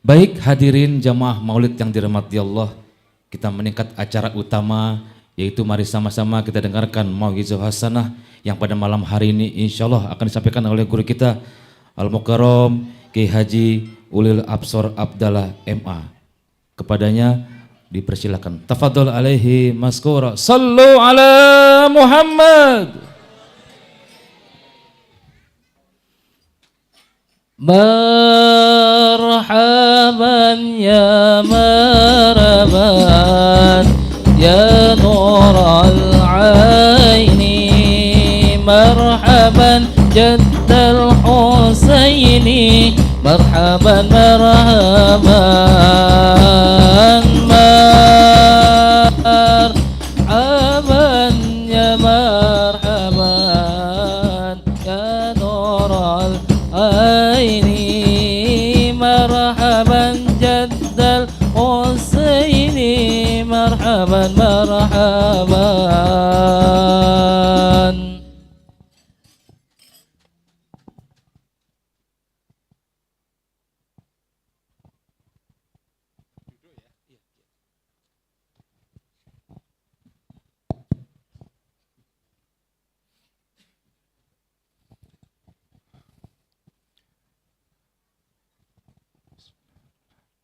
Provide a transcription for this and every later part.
Baik hadirin jamaah maulid yang dirahmati Allah, kita meningkat acara utama yaitu mari sama-sama kita dengarkan mau'izah hasanah yang pada malam hari ini insyaallah akan disampaikan oleh guru kita Al-Mukarram Kiai Haji Ulil Absor Abdallah MA. Kepadanya dipersilakan. Tafadhol alaihi maskura. Sallu ala Muhammad. Marhaban ya marhaban ya nur al-aini marhaban jaddal husaini marhaban marhaban marhaban ya marhaban ya nur al-aini marhaban jaddal husaini marhaban marhaban.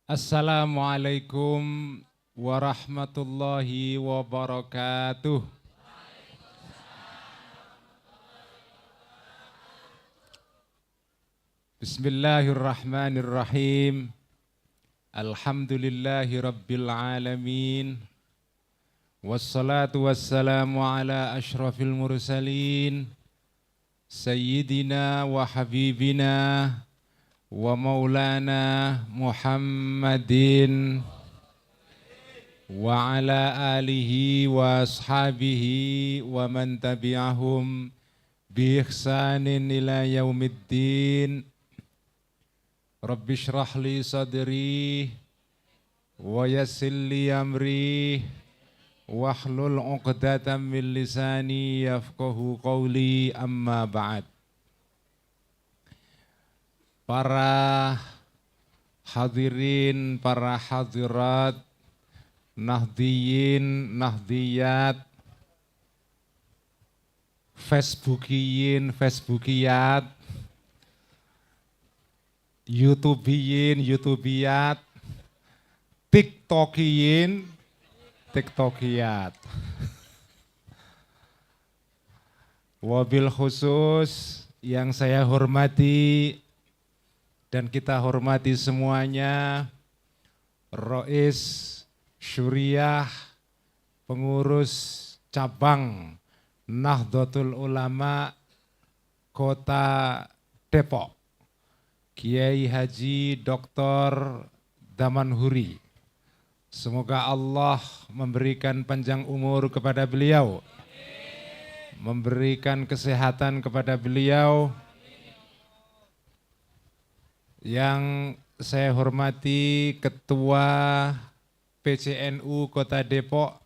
Assalamualaikum warahmatullahi wabarakatuh. Bismillahirrahmanirrahim. Alhamdulillahi rabbil alamin. Wassalatu wassalamu ala ashrafil mursalin. Sayyidina wa habibina wa maulana Muhammadin wa ala alihi wa ashabihi wa man tabi'ahum bi ihsanin ila yaumiddin. Rabbi shrah li sadri wa yassir li amri wahlul 'uqdatam min lisani yafqahu qawli, amma ba'd. Para hadirin, para hadirat, nahdiyin, nahdiyat, facebookiyin, facebookiyat, youtubiyin, youtubiyat, tiktokiyin, tiktokiyat. Wabil khusus yang saya hormati dan kita hormati semuanya, Rois Syuriah, pengurus cabang Nahdlatul Ulama Kota Depok, Kiai Haji Dr. Damanhuri. Semoga Allah memberikan panjang umur kepada beliau, memberikan kesehatan kepada beliau. Yang saya hormati Ketua PCNU Kota Depok,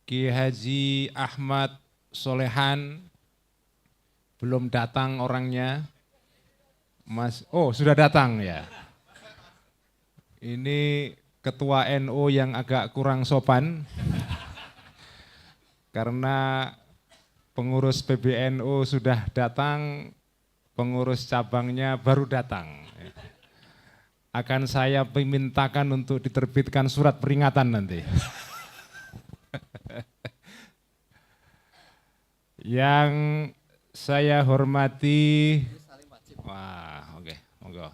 Kiai Haji Ahmad Solehan, belum datang orangnya. Oh, sudah datang ya. Ini Ketua NU yang agak kurang sopan karena pengurus PBNU sudah datang, pengurus cabangnya baru datang. Akan saya mintakan untuk diterbitkan surat peringatan nanti. Yang saya hormati, monggo.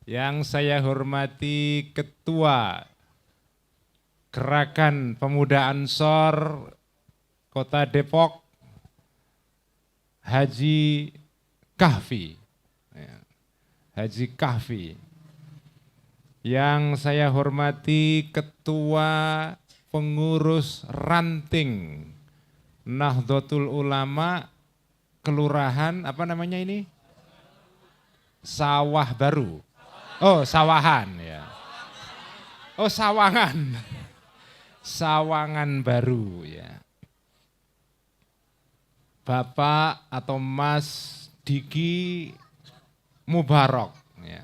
Yang saya hormati Ketua Gerakan Pemuda Ansor Kota Depok, Haji Kahfi. Haji Kahfi. Yang saya hormati Ketua Pengurus Ranting Nahdlatul Ulama Kelurahan, apa namanya ini? Sawah Baru. Oh, Sawahan ya. Oh, Sawangan. Sawangan Baru ya. Bapak atau Mas Diki Mubarok ya.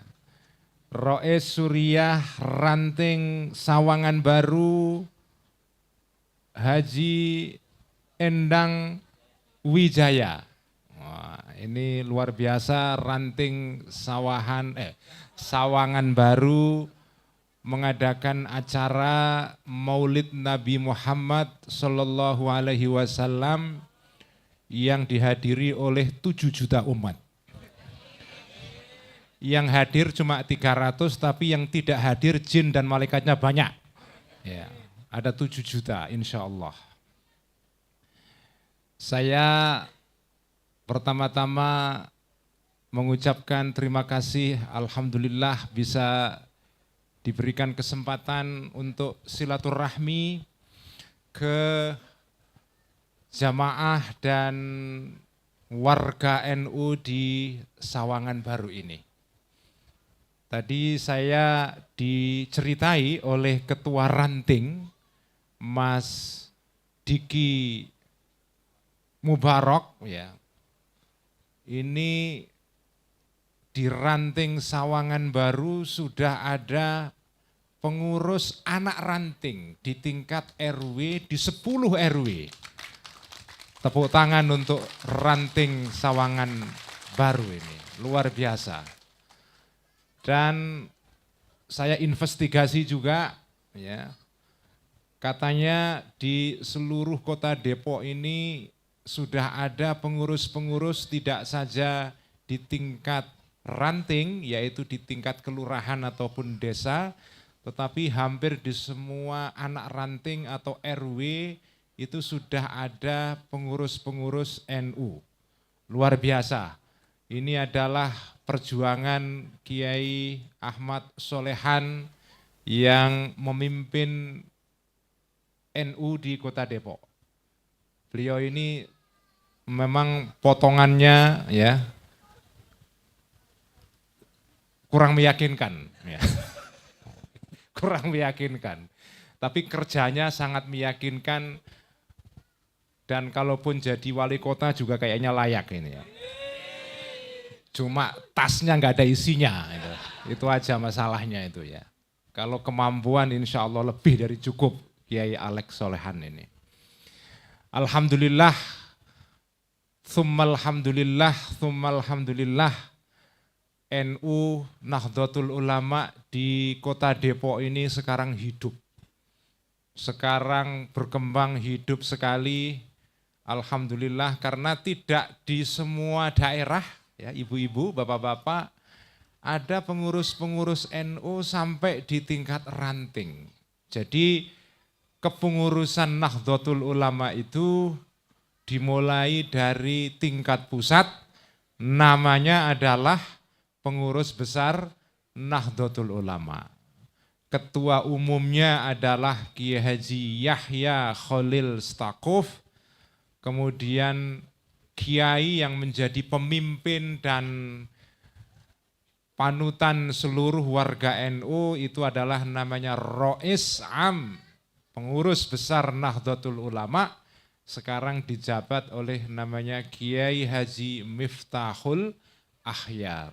Rois Suriah Ranting Sawangan Baru, Haji Endang Wijaya. Wah, ini luar biasa, Ranting Sawangan Baru mengadakan acara Maulid Nabi Muhammad Sallallahu Alaihi Wasallam yang dihadiri oleh 7 juta umat. Yang hadir cuma 300, tapi yang tidak hadir jin dan malaikatnya banyak. Ya, ada 7 juta insya Allah. Saya pertama-tama mengucapkan terima kasih, alhamdulillah bisa diberikan kesempatan untuk silaturahmi ke jamaah dan warga NU di Sawangan Baru ini. Tadi saya diceritai oleh Ketua Ranting, Mas Diki Mubarok, ya. Ini di Ranting Sawangan Baru sudah ada pengurus anak ranting di tingkat RW, di 10 RW. Tepuk tangan untuk Ranting Sawangan Baru ini, luar biasa. Dan saya investigasi juga, ya, katanya di seluruh kota Depok ini sudah ada pengurus-pengurus tidak saja di tingkat ranting, yaitu di tingkat kelurahan ataupun desa, tetapi hampir di semua anak ranting atau RW itu sudah ada pengurus-pengurus NU. Luar biasa. Ini adalah perjuangan Kiai Ahmad Solehan yang memimpin NU di Kota Depok. Beliau ini memang potongannya, ya, kurang meyakinkan, ya. Kurang meyakinkan. Tapi kerjanya sangat meyakinkan, dan kalaupun jadi wali kota juga kayaknya layak ini, ya. Cuma tasnya nggak ada isinya, itu aja masalahnya itu, ya. Kalau kemampuan insya Allah lebih dari cukup Kiai Alex Solehan ini. Alhamdulillah, tsummal alhamdulillah, NU Nahdlatul Ulama di Kota Depok ini sekarang hidup. Sekarang berkembang hidup sekali, alhamdulillah, karena tidak di semua daerah, ya, ibu-ibu, bapak-bapak, ada pengurus-pengurus NU sampai di tingkat ranting. Jadi kepengurusan Nahdlatul Ulama itu dimulai dari tingkat pusat, namanya adalah Pengurus Besar Nahdlatul Ulama. Ketua umumnya adalah Kiai Haji Yahya Khalil Stakuf, kemudian kiai yang menjadi pemimpin dan panutan seluruh warga NU itu adalah namanya Rois Am, Pengurus Besar Nahdlatul Ulama, sekarang dijabat oleh namanya Kiai Haji Miftahul Akhyar.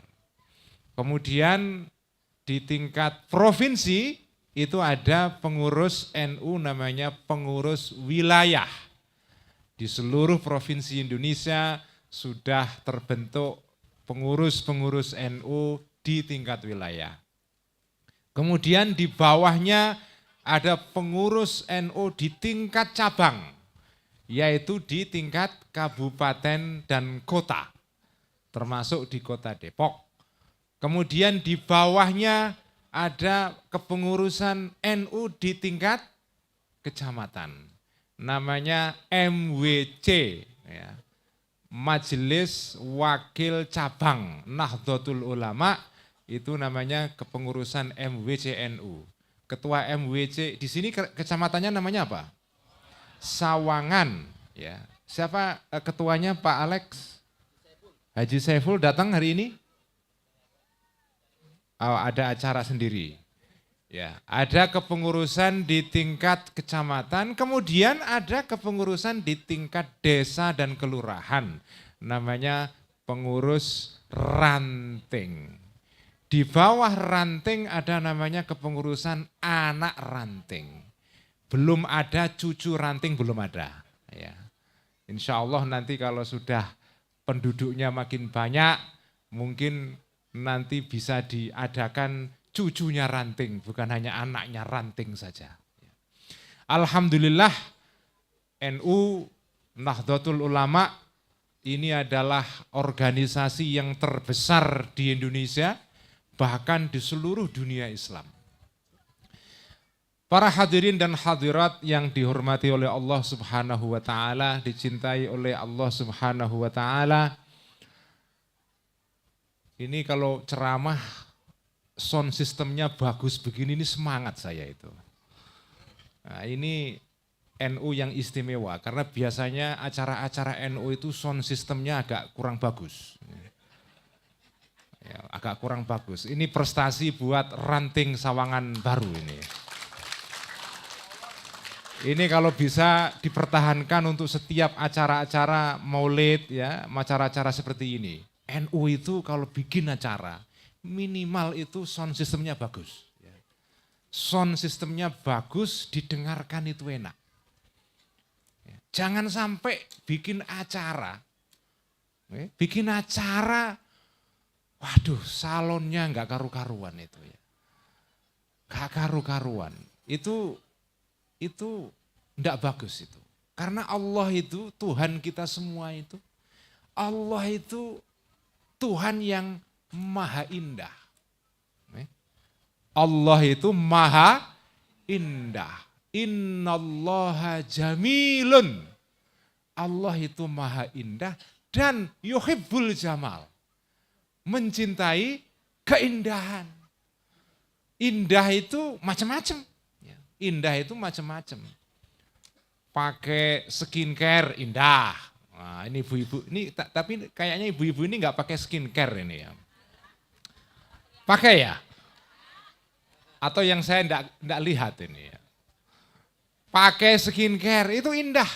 Kemudian di tingkat provinsi itu ada pengurus NU namanya pengurus wilayah. Di seluruh provinsi Indonesia sudah terbentuk pengurus-pengurus NU di tingkat wilayah. Kemudian di bawahnya ada pengurus NU di tingkat cabang, yaitu di tingkat kabupaten dan kota, termasuk di Kota Depok. Kemudian di bawahnya ada kepengurusan NU di tingkat kecamatan, namanya MWC, ya, Majelis Wakil Cabang Nahdlatul Ulama, itu namanya kepengurusan MWC NU. Ketua MWC di sini kecamatannya namanya apa? Sawangan, ya. Siapa ketuanya, Pak Alex? Haji Saiful datang hari ini? Oh, ada acara sendiri. Ya, ada kepengurusan di tingkat kecamatan, kemudian ada kepengurusan di tingkat desa dan kelurahan. Namanya pengurus ranting. Di bawah ranting ada namanya kepengurusan anak ranting. Belum ada cucu ranting, belum ada. Ya. Insya Allah nanti kalau sudah penduduknya makin banyak, mungkin nanti bisa diadakan cucunya ranting, bukan hanya anaknya ranting saja. Alhamdulillah NU Nahdlatul Ulama ini adalah organisasi yang terbesar di Indonesia, bahkan di seluruh dunia Islam. Para hadirin dan hadirat yang dihormati oleh Allah Subhanahu wa taala, dicintai oleh Allah Subhanahu wa taala. Ini kalau ceramah sound sistemnya bagus begini, ini semangat saya itu. Nah, ini NU yang istimewa karena biasanya acara-acara NU itu sound sistemnya agak kurang bagus. Ya, agak kurang bagus. Ini prestasi buat ranting Sawangan Baru ini. Ini kalau bisa dipertahankan untuk setiap acara-acara maulid, ya, acara-acara seperti ini. NU itu kalau bikin acara minimal itu sound sistemnya bagus. Sound sistemnya bagus, didengarkan itu enak. Jangan sampai bikin acara, waduh salonnya nggak karu-karuan itu ya, nggak karu-karuan. Itu nggak bagus itu. Karena Allah itu Tuhan kita semua itu, Allah itu Tuhan yang maha indah. Allah itu maha indah. Innallaha jamilun. Allah itu maha indah dan yuhibbul jamal. Mencintai keindahan. Indah itu macam-macam. Indah itu macam-macam. Pakai skincare indah. Nah, ini ibu-ibu ini tapi kayaknya ibu-ibu ini nggak pakai skincare ini ya. Pakai ya? Atau yang saya enggak lihat ini ya. Pakai skincare itu indah.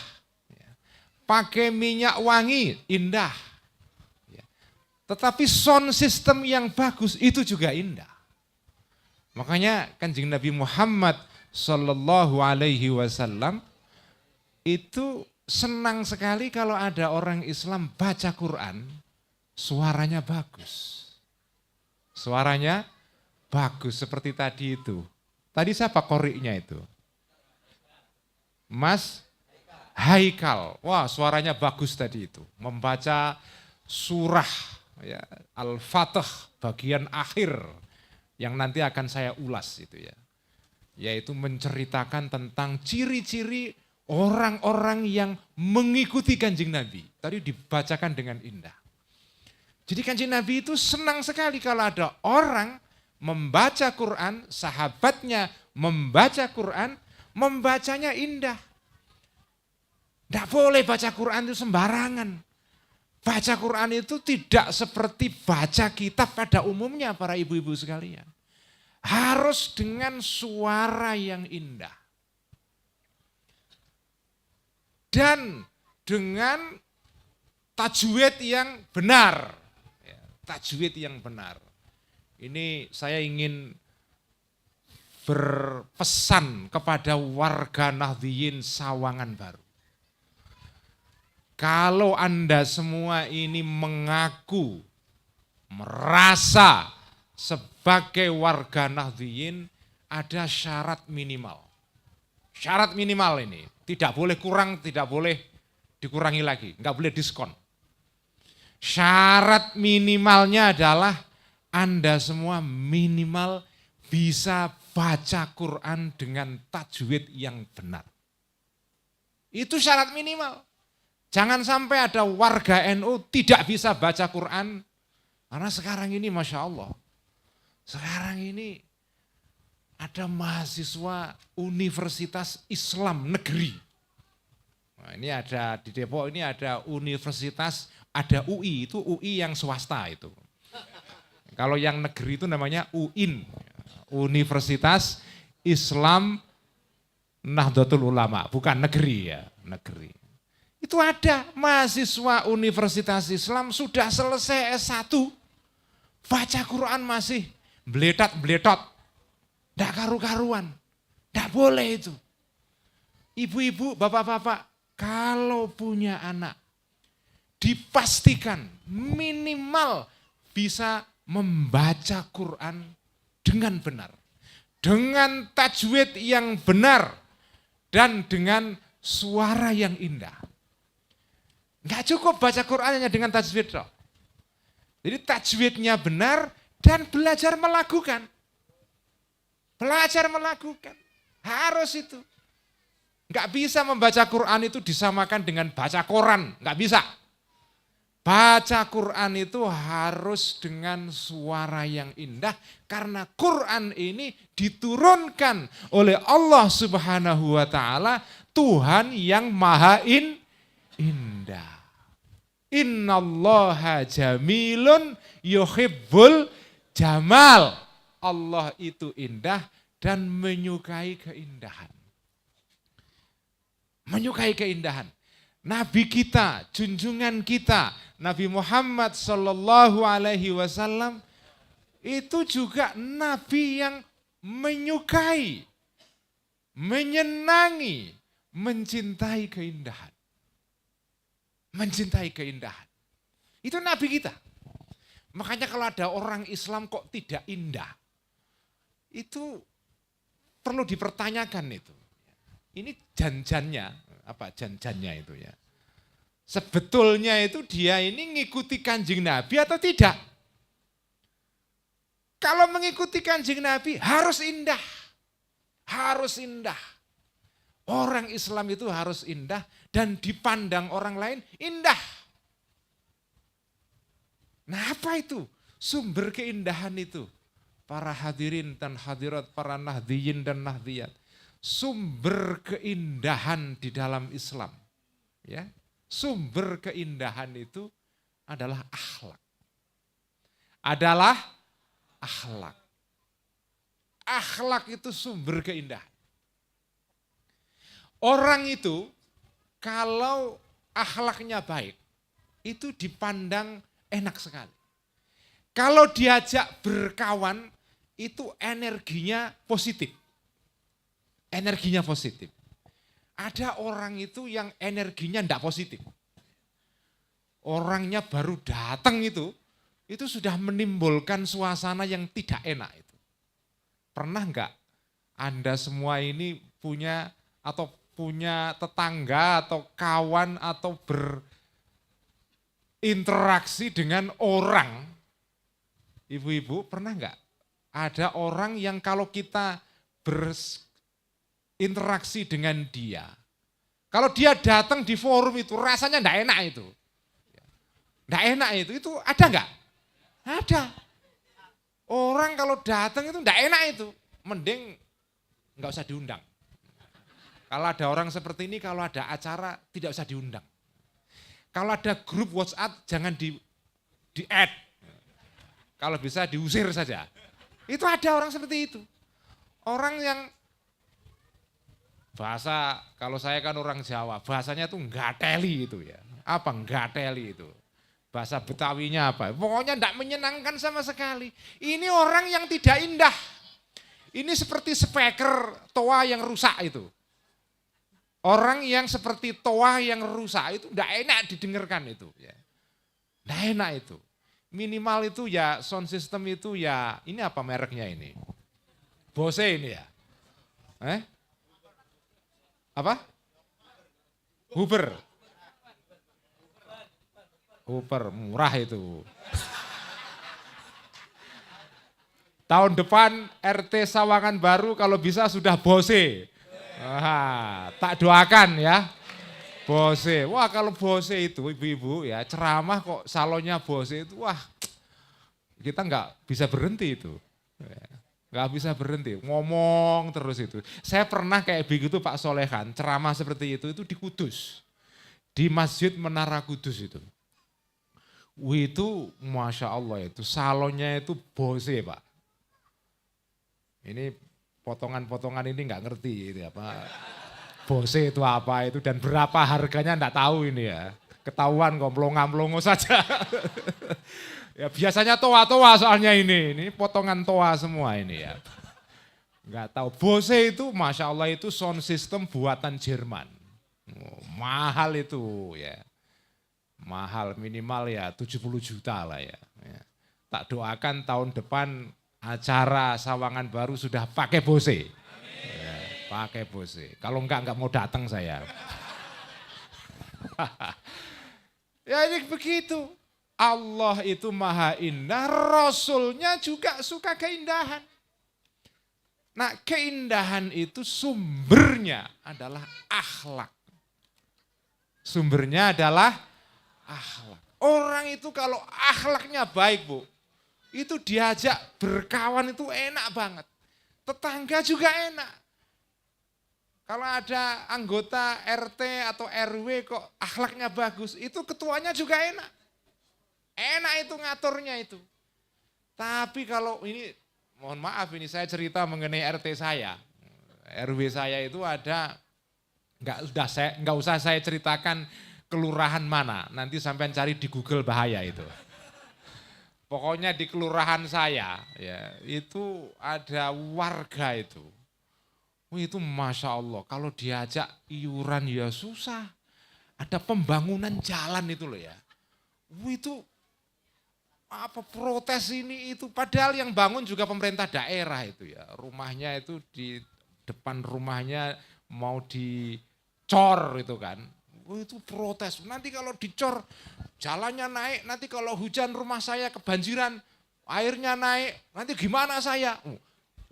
Pakai minyak wangi indah. Tetapi sound system yang bagus itu juga indah. Makanya Kanjeng Nabi Muhammad Sallallahu Alaihi Wasallam itu senang sekali kalau ada orang Islam baca Quran, suaranya bagus. Suaranya bagus seperti tadi itu. Tadi siapa koriknya itu? Mas Haikal. Wah, suaranya bagus tadi itu. Membaca surah ya, Al-Fatih bagian akhir yang nanti akan saya ulas itu ya. Yaitu menceritakan tentang ciri-ciri orang-orang yang mengikuti Kanjeng Nabi. Tadi dibacakan dengan indah. Jadi Kanjeng Nabi itu senang sekali kalau ada orang membaca Quran, sahabatnya membaca Quran, membacanya indah. Tidak boleh baca Quran itu sembarangan. Baca Quran itu tidak seperti baca kitab pada umumnya para ibu-ibu sekalian. Harus dengan suara yang indah. Dan dengan tajwid yang benar. Tajwid yang benar. Ini saya ingin berpesan kepada warga Nahdliyin Sawangan Baru. Kalau Anda semua ini mengaku, merasa sebagai warga Nahdliyin, ada syarat minimal. Syarat minimal ini, tidak boleh kurang, tidak boleh dikurangi lagi, enggak boleh diskon. Syarat minimalnya adalah Anda semua minimal bisa baca Quran dengan tajwid yang benar. Itu syarat minimal. Jangan sampai ada warga NU tidak bisa baca Quran. Karena sekarang ini Masya Allah. Sekarang ini ada mahasiswa Universitas Islam Negeri. Nah, ini ada di Depok, ini ada universitas, ada UI, itu UI yang swasta itu. Kalau yang negeri itu namanya UIN, Universitas Islam Nahdlatul Ulama, bukan negeri ya, negeri. Itu ada mahasiswa Universitas Islam sudah selesai S1, baca Quran masih Beletot-beletot. Tidak karu-karuan. Tidak boleh itu. Ibu-ibu, bapak-bapak, kalau punya anak, dipastikan minimal bisa membaca Quran dengan benar. Dengan tajwid yang benar. Dan dengan suara yang indah. Enggak cukup baca Quran hanya dengan tajwid. Jadi tajwidnya benar dan belajar melakukan. Belajar melakukan. Harus itu. Enggak bisa membaca Quran itu disamakan dengan baca koran. Enggak bisa. Baca Quran itu harus dengan suara yang indah. Karena Quran ini diturunkan oleh Allah Subhanahu wa ta'ala. Tuhan yang maha indah. Innallaha jamilun yuhibbul jamal. Allah itu indah dan menyukai keindahan. Menyukai keindahan. Nabi kita, junjungan kita, Nabi Muhammad sallallahu alaihi wasallam itu juga nabi yang menyukai, menyenangi, mencintai keindahan. Mencintai keindahan. Itu nabi kita. Makanya kalau ada orang Islam kok tidak indah, itu perlu dipertanyakan itu. Ini janjannya, apa janjannya itu ya. Sebetulnya itu dia ini ngikuti Kanjeng Nabi atau tidak? Kalau mengikuti Kanjeng Nabi harus indah. Harus indah. Orang Islam itu harus indah dan dipandang orang lain indah. Nah apa itu sumber keindahan itu? Para hadirin dan hadirat, para nahdiyin dan nahdiyat. Sumber keindahan di dalam Islam. Ya, sumber keindahan itu adalah akhlak. Adalah akhlak. Akhlak itu sumber keindahan. Orang itu kalau akhlaknya baik, itu dipandang enak sekali. Kalau diajak berkawan, itu energinya positif. Energinya positif. Ada orang itu yang energinya tidak positif. Orangnya baru datang itu sudah menimbulkan suasana yang tidak enak itu. Pernah enggak Anda semua ini punya tetangga atau kawan atau berinteraksi dengan orang, ibu-ibu pernah enggak ada orang yang kalau kita berinteraksi dengan dia, kalau dia datang di forum itu rasanya enggak enak itu. Enggak enak itu ada enggak? Ada. Orang kalau datang itu enggak enak itu, mending enggak usah diundang. Kalau ada orang seperti ini, kalau ada acara tidak usah diundang. Kalau ada grup WhatsApp jangan di-add. Kalau bisa diusir saja. Itu ada orang seperti itu. Orang yang bahasa, kalau saya kan orang Jawa, bahasanya itu nggateli itu ya. Apa nggateli itu? Bahasa Betawinya apa? Pokoknya tidak menyenangkan sama sekali. Ini orang yang tidak indah. Ini seperti speaker toa yang rusak itu. Orang yang seperti toa yang rusak itu tidak enak didengarkan itu. Tidak enak itu. Minimal itu ya sound system itu ya, ini apa mereknya ini? Bose ini ya? Apa? Huber. Huber, murah itu. Tahun depan RT Sawangan Baru kalau bisa sudah Bose. Tak doakan ya. Bose. Wah kalau Bose itu ibu-ibu ya ceramah kok salonnya Bose itu wah kita nggak bisa berhenti itu. Nggak bisa berhenti ngomong terus itu. Saya pernah kayak begitu Pak Solehan ceramah seperti itu di Kudus. Di Masjid Menara Kudus itu. Itu Masya Allah itu salonnya itu Bose Pak. Ini potongan-potongan ini nggak ngerti itu apa. Bose itu apa itu dan berapa harganya enggak tahu ini ya. Ketahuan kok melongo-melongo saja. Ya biasanya toa-toa soalnya ini potongan toa semua ini ya. Enggak tahu. Bose itu Masya Allah itu sound system buatan Jerman. Oh, mahal itu ya. Mahal minimal ya 70 juta lah ya. Tak doakan tahun depan acara Sawangan Baru sudah pakai Bose. Ya, pakai Bose. Kalau enggak mau datang saya. Ya ini begitu. Allah itu maha indah, Rasulnya juga suka keindahan. Nah keindahan itu sumbernya adalah akhlak. Sumbernya adalah akhlak. Orang itu kalau akhlaknya baik Bu, itu diajak berkawan itu enak banget. Tetangga juga enak. Kalau ada anggota RT atau RW kok akhlaknya bagus, itu ketuanya juga enak. Enak itu ngaturnya itu. Tapi kalau ini, mohon maaf ini saya cerita mengenai RT saya. RW saya itu ada, nggak usah saya ceritakan kelurahan mana. Nanti sampean cari di Google bahaya itu. Pokoknya di kelurahan saya, ya itu ada warga itu. Itu Masya Allah, kalau diajak iuran ya susah. Ada pembangunan jalan itu loh ya. Itu apa protes ini itu, padahal yang bangun juga pemerintah daerah itu ya. Rumahnya itu di depan rumahnya mau dicor itu kan. Itu protes, nanti kalau dicor jalannya naik, nanti kalau hujan rumah saya kebanjiran, airnya naik, nanti gimana saya?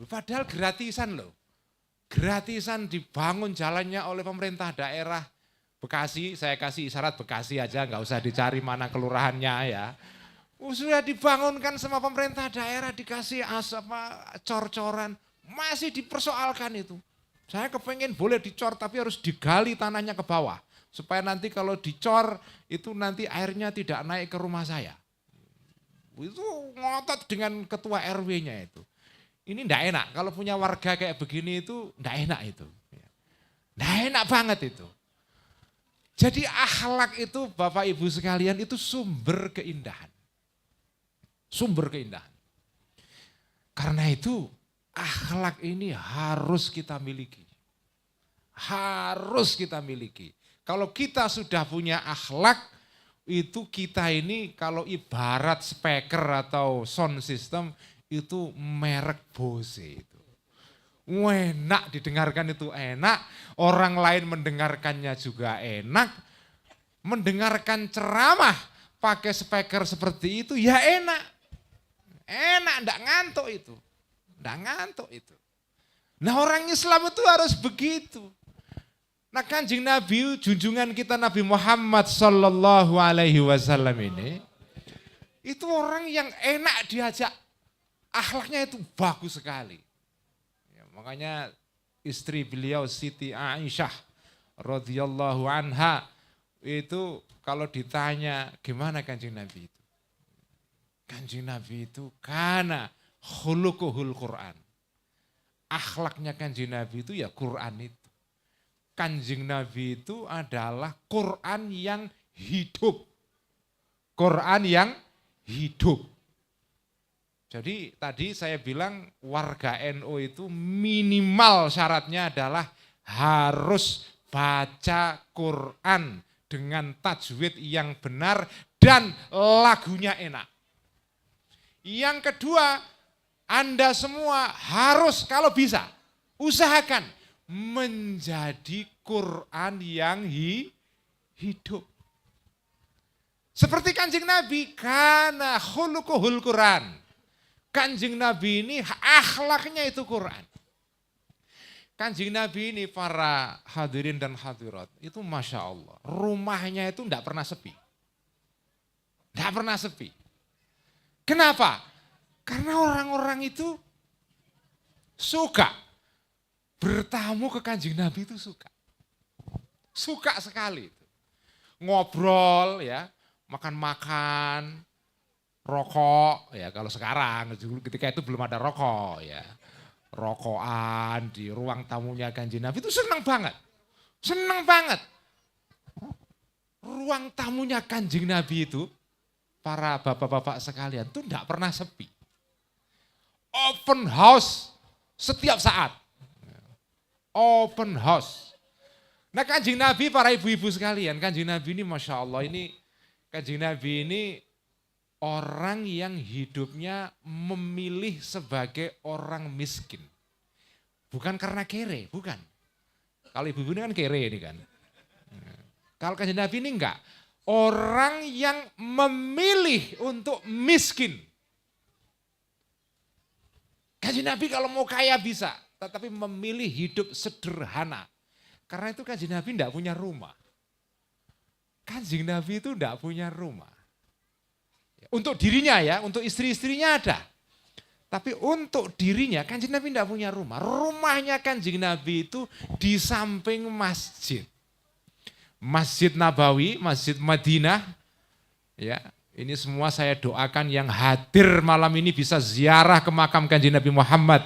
Padahal gratisan loh. Gratisan dibangun jalannya oleh pemerintah daerah Bekasi, saya kasih isyarat Bekasi aja, nggak usah dicari mana kelurahannya ya. Sudah dibangunkan sama pemerintah daerah, dikasih cor-coran, masih dipersoalkan itu. Saya kepengen boleh dicor tapi harus digali tanahnya ke bawah. Supaya nanti kalau dicor itu nanti airnya tidak naik ke rumah saya. Itu ngotot dengan ketua RW-nya itu. Ini enggak enak, kalau punya warga kayak begini itu enggak enak itu. Enggak enak banget itu. Jadi akhlak itu Bapak Ibu sekalian itu sumber keindahan. Sumber keindahan. Karena itu akhlak ini harus kita miliki. Harus kita miliki. Kalau kita sudah punya akhlak, itu kita ini kalau ibarat speaker atau sound system, itu merek Bose itu. Enak didengarkan itu enak, orang lain mendengarkannya juga enak. Mendengarkan ceramah pakai speaker seperti itu ya enak. Enak, enggak ngantuk itu. Enggak ngantuk itu. Nah orang Islam itu harus begitu. Nah Kanjeng Nabi, junjungan kita Nabi Muhammad sallallahu alaihi wasallam ini, itu orang yang enak diajak, akhlaknya itu bagus sekali. Ya, makanya istri beliau Siti Aisyah radhiyallahu anha itu kalau ditanya gimana Kanjeng Nabi itu? Kanjeng Nabi itu karena khuluquhul Quran. Akhlaknya Kanjeng Nabi itu ya Quran itu. Kanjeng Nabi itu adalah Quran yang hidup. Quran yang hidup. Jadi tadi saya bilang warga NU itu minimal syaratnya adalah harus baca Quran dengan tajwid yang benar dan lagunya enak. Yang kedua, Anda semua harus kalau bisa usahakan menjadi Quran yang hidup. Seperti Kanjeng Nabi, karena khuluquhul Quran. Kanjeng Nabi ini akhlaknya itu Quran. Kanjeng Nabi ini para hadirin dan hadirat, itu Masya Allah, rumahnya itu tidak pernah sepi. Tidak pernah sepi. Kenapa? Karena orang-orang itu suka bertamu ke Kanjeng Nabi itu suka. Suka sekali. Ngobrol ya, makan-makan, rokok ya kalau sekarang, ketika itu belum ada rokok ya. Rokokan di ruang tamunya Kanjeng Nabi itu senang banget. Senang banget. Ruang tamunya Kanjeng Nabi itu para bapak-bapak sekalian itu tidak pernah sepi. Open house setiap saat. Open house. Nah Kanjeng Nabi, para ibu-ibu sekalian, Kanjeng Nabi ini Masya Allah, Kanjeng Nabi ini orang yang hidupnya memilih sebagai orang miskin. Bukan karena kere, bukan. Kalau ibu-ibu ini kan kere ini kan. Kalau Kanjeng Nabi ini enggak. Orang yang memilih untuk miskin. Kanjeng Nabi kalau mau kaya bisa, tetapi memilih hidup sederhana. Karena itu Kanjeng Nabi enggak punya rumah. Kanjeng Nabi itu enggak punya rumah. Untuk dirinya ya, untuk istri-istrinya ada. Tapi untuk dirinya Kanjeng Nabi enggak punya rumah. Rumahnya Kanjeng Nabi itu di samping masjid. Masjid Nabawi, Masjid Madinah, ya ini semua saya doakan yang hadir malam ini bisa ziarah ke makam Kanjeng Nabi Muhammad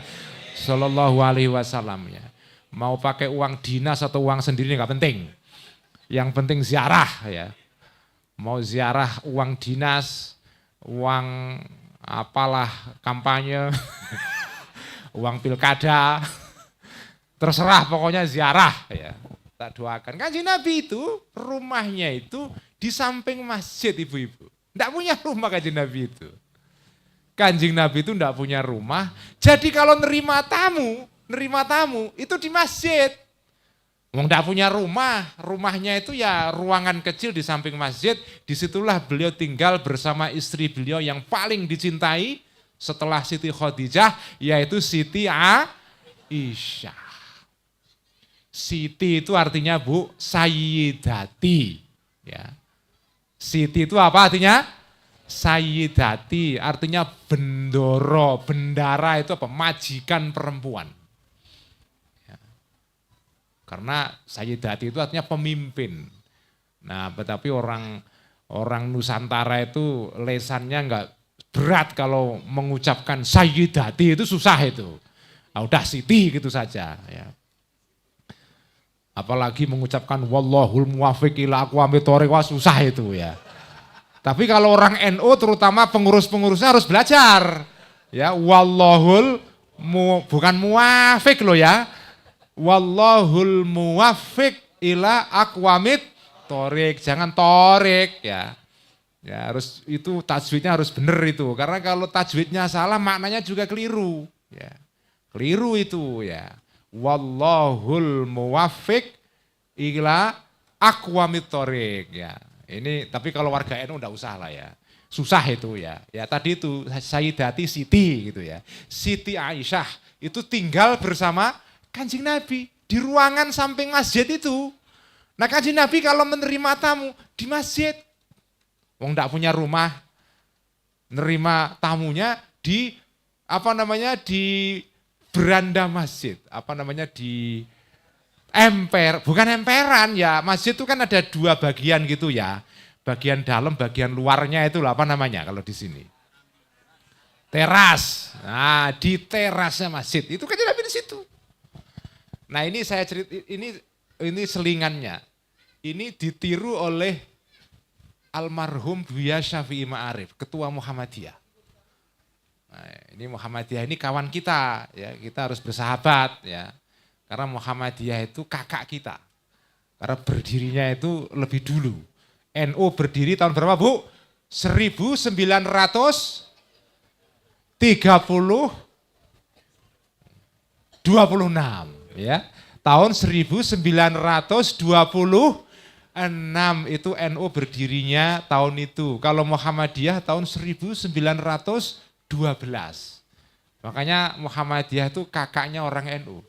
Sallallahu Alaihi Wasallam. Ya. Mau pakai uang dinas atau uang sendiri nggak penting, yang penting ziarah ya. Mau ziarah uang dinas, uang apalah kampanye, uang pilkada, terserah pokoknya ziarah ya. Tak doakan. Kanjeng Nabi itu rumahnya itu di samping masjid ibu-ibu. Tidak punya rumah Kanjeng Nabi itu. Kanjeng Nabi itu tidak punya rumah. Jadi kalau nerima tamu itu di masjid. Wong tidak punya rumah, rumahnya itu ya ruangan kecil di samping masjid. Disitulah beliau tinggal bersama istri beliau yang paling dicintai setelah Siti Khadijah, yaitu Siti Aisyah. Siti itu artinya Bu, Sayyidati. Ya. Siti itu apa artinya? Sayyidati, artinya bendoro, bendara itu apa? Majikan perempuan. Ya. Karena Sayyidati itu artinya pemimpin. Nah, tetapi orang Nusantara itu lesannya enggak berat kalau mengucapkan Sayyidati itu susah itu. Nah, udah Siti gitu saja ya. Apalagi mengucapkan wallahul muwaffiq ila aqwamit thoriq, wah susah itu ya. Tapi kalau orang NU terutama pengurus-pengurusnya harus belajar. Ya, bukan muwaffiq loh ya. Wallahul muwaffiq ila aqwamit thoriq, jangan thoriq ya. Ya, harus itu tajwidnya harus benar itu. Karena kalau tajwidnya salah maknanya juga keliru ya. Keliru itu ya. Wallahul muwaffiq ila aqwamit thoriq ya. Ini tapi kalau warga NU enggak usah lah ya. Susah itu ya. Ya tadi itu Sayyidati Siti gitu ya. Siti Aisyah itu tinggal bersama Kanjeng Nabi di ruangan samping masjid itu. Nah Kanjeng Nabi kalau menerima tamu di masjid. Wong enggak punya rumah, nerima tamunya di di beranda masjid, di bukan emperan ya, masjid itu kan ada dua bagian gitu ya, bagian dalam, bagian luarnya itu apa namanya kalau di sini? Teras. Nah di terasnya masjid, itu kan Nabi di situ. Nah ini saya cerita, ini selingannya, ini ditiru oleh almarhum Buya Syafi'i Ma'arif, ketua Muhammadiyah. Nah, ini Muhammadiyah ini kawan kita, ya kita harus bersahabat ya. Karena Muhammadiyah itu kakak kita. Karena berdirinya itu lebih dulu. NU berdiri tahun berapa Bu? 1926 ya. Tahun 1926 itu NU berdirinya tahun itu. Kalau Muhammadiyah tahun 1912. Makanya Muhammadiyah itu kakaknya orang NU.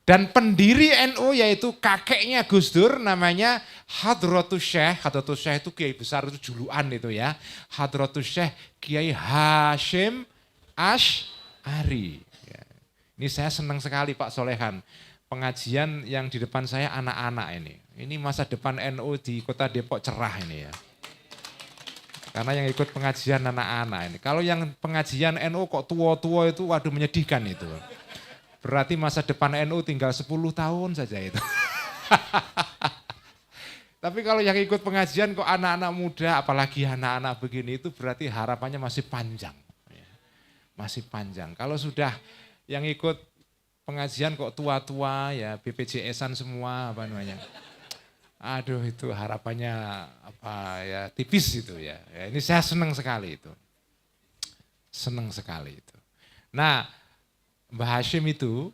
Dan pendiri NU yaitu kakeknya Gus Dur namanya Hadratus Syekh. Hadratus Syekh itu kiai besar, itu julukan itu ya. Hadratus Syekh Kiai Hashim Asy'ari. Ya. Ini saya senang sekali Pak Solehan. Pengajian yang di depan saya anak-anak ini. Ini masa depan NU di Kota Depok cerah ini ya. Karena yang ikut pengajian anak-anak ini. Kalau yang pengajian NU kok tua-tua itu waduh menyedihkan itu. Berarti masa depan NU tinggal 10 tahun saja itu. Tapi kalau yang ikut pengajian kok anak-anak muda, apalagi anak-anak begini, itu berarti harapannya masih panjang. Masih panjang. Kalau sudah yang ikut pengajian kok tua-tua, ya BPJS-an semua, apa namanya. Aduh, itu harapannya apa ya tipis itu ya. Ini saya senang sekali itu. Senang sekali itu. Nah, Mbah Hashim itu,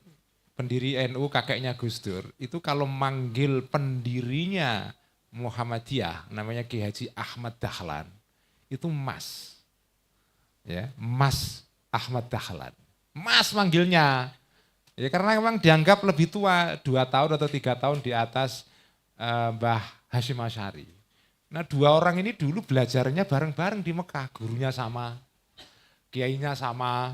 pendiri NU, kakeknya Gus Dur, itu kalau manggil pendirinya Muhammadiyah, namanya Ki Haji Ahmad Dahlan, itu Mas. Ya, Mas Ahmad Dahlan. Mas manggilnya. Ya karena memang dianggap lebih tua, 2 tahun atau 3 tahun di atas Mbah Hashim Asy'ari. Nah 2 orang ini dulu belajarnya bareng-bareng di Mekah, gurunya sama, kiainya sama.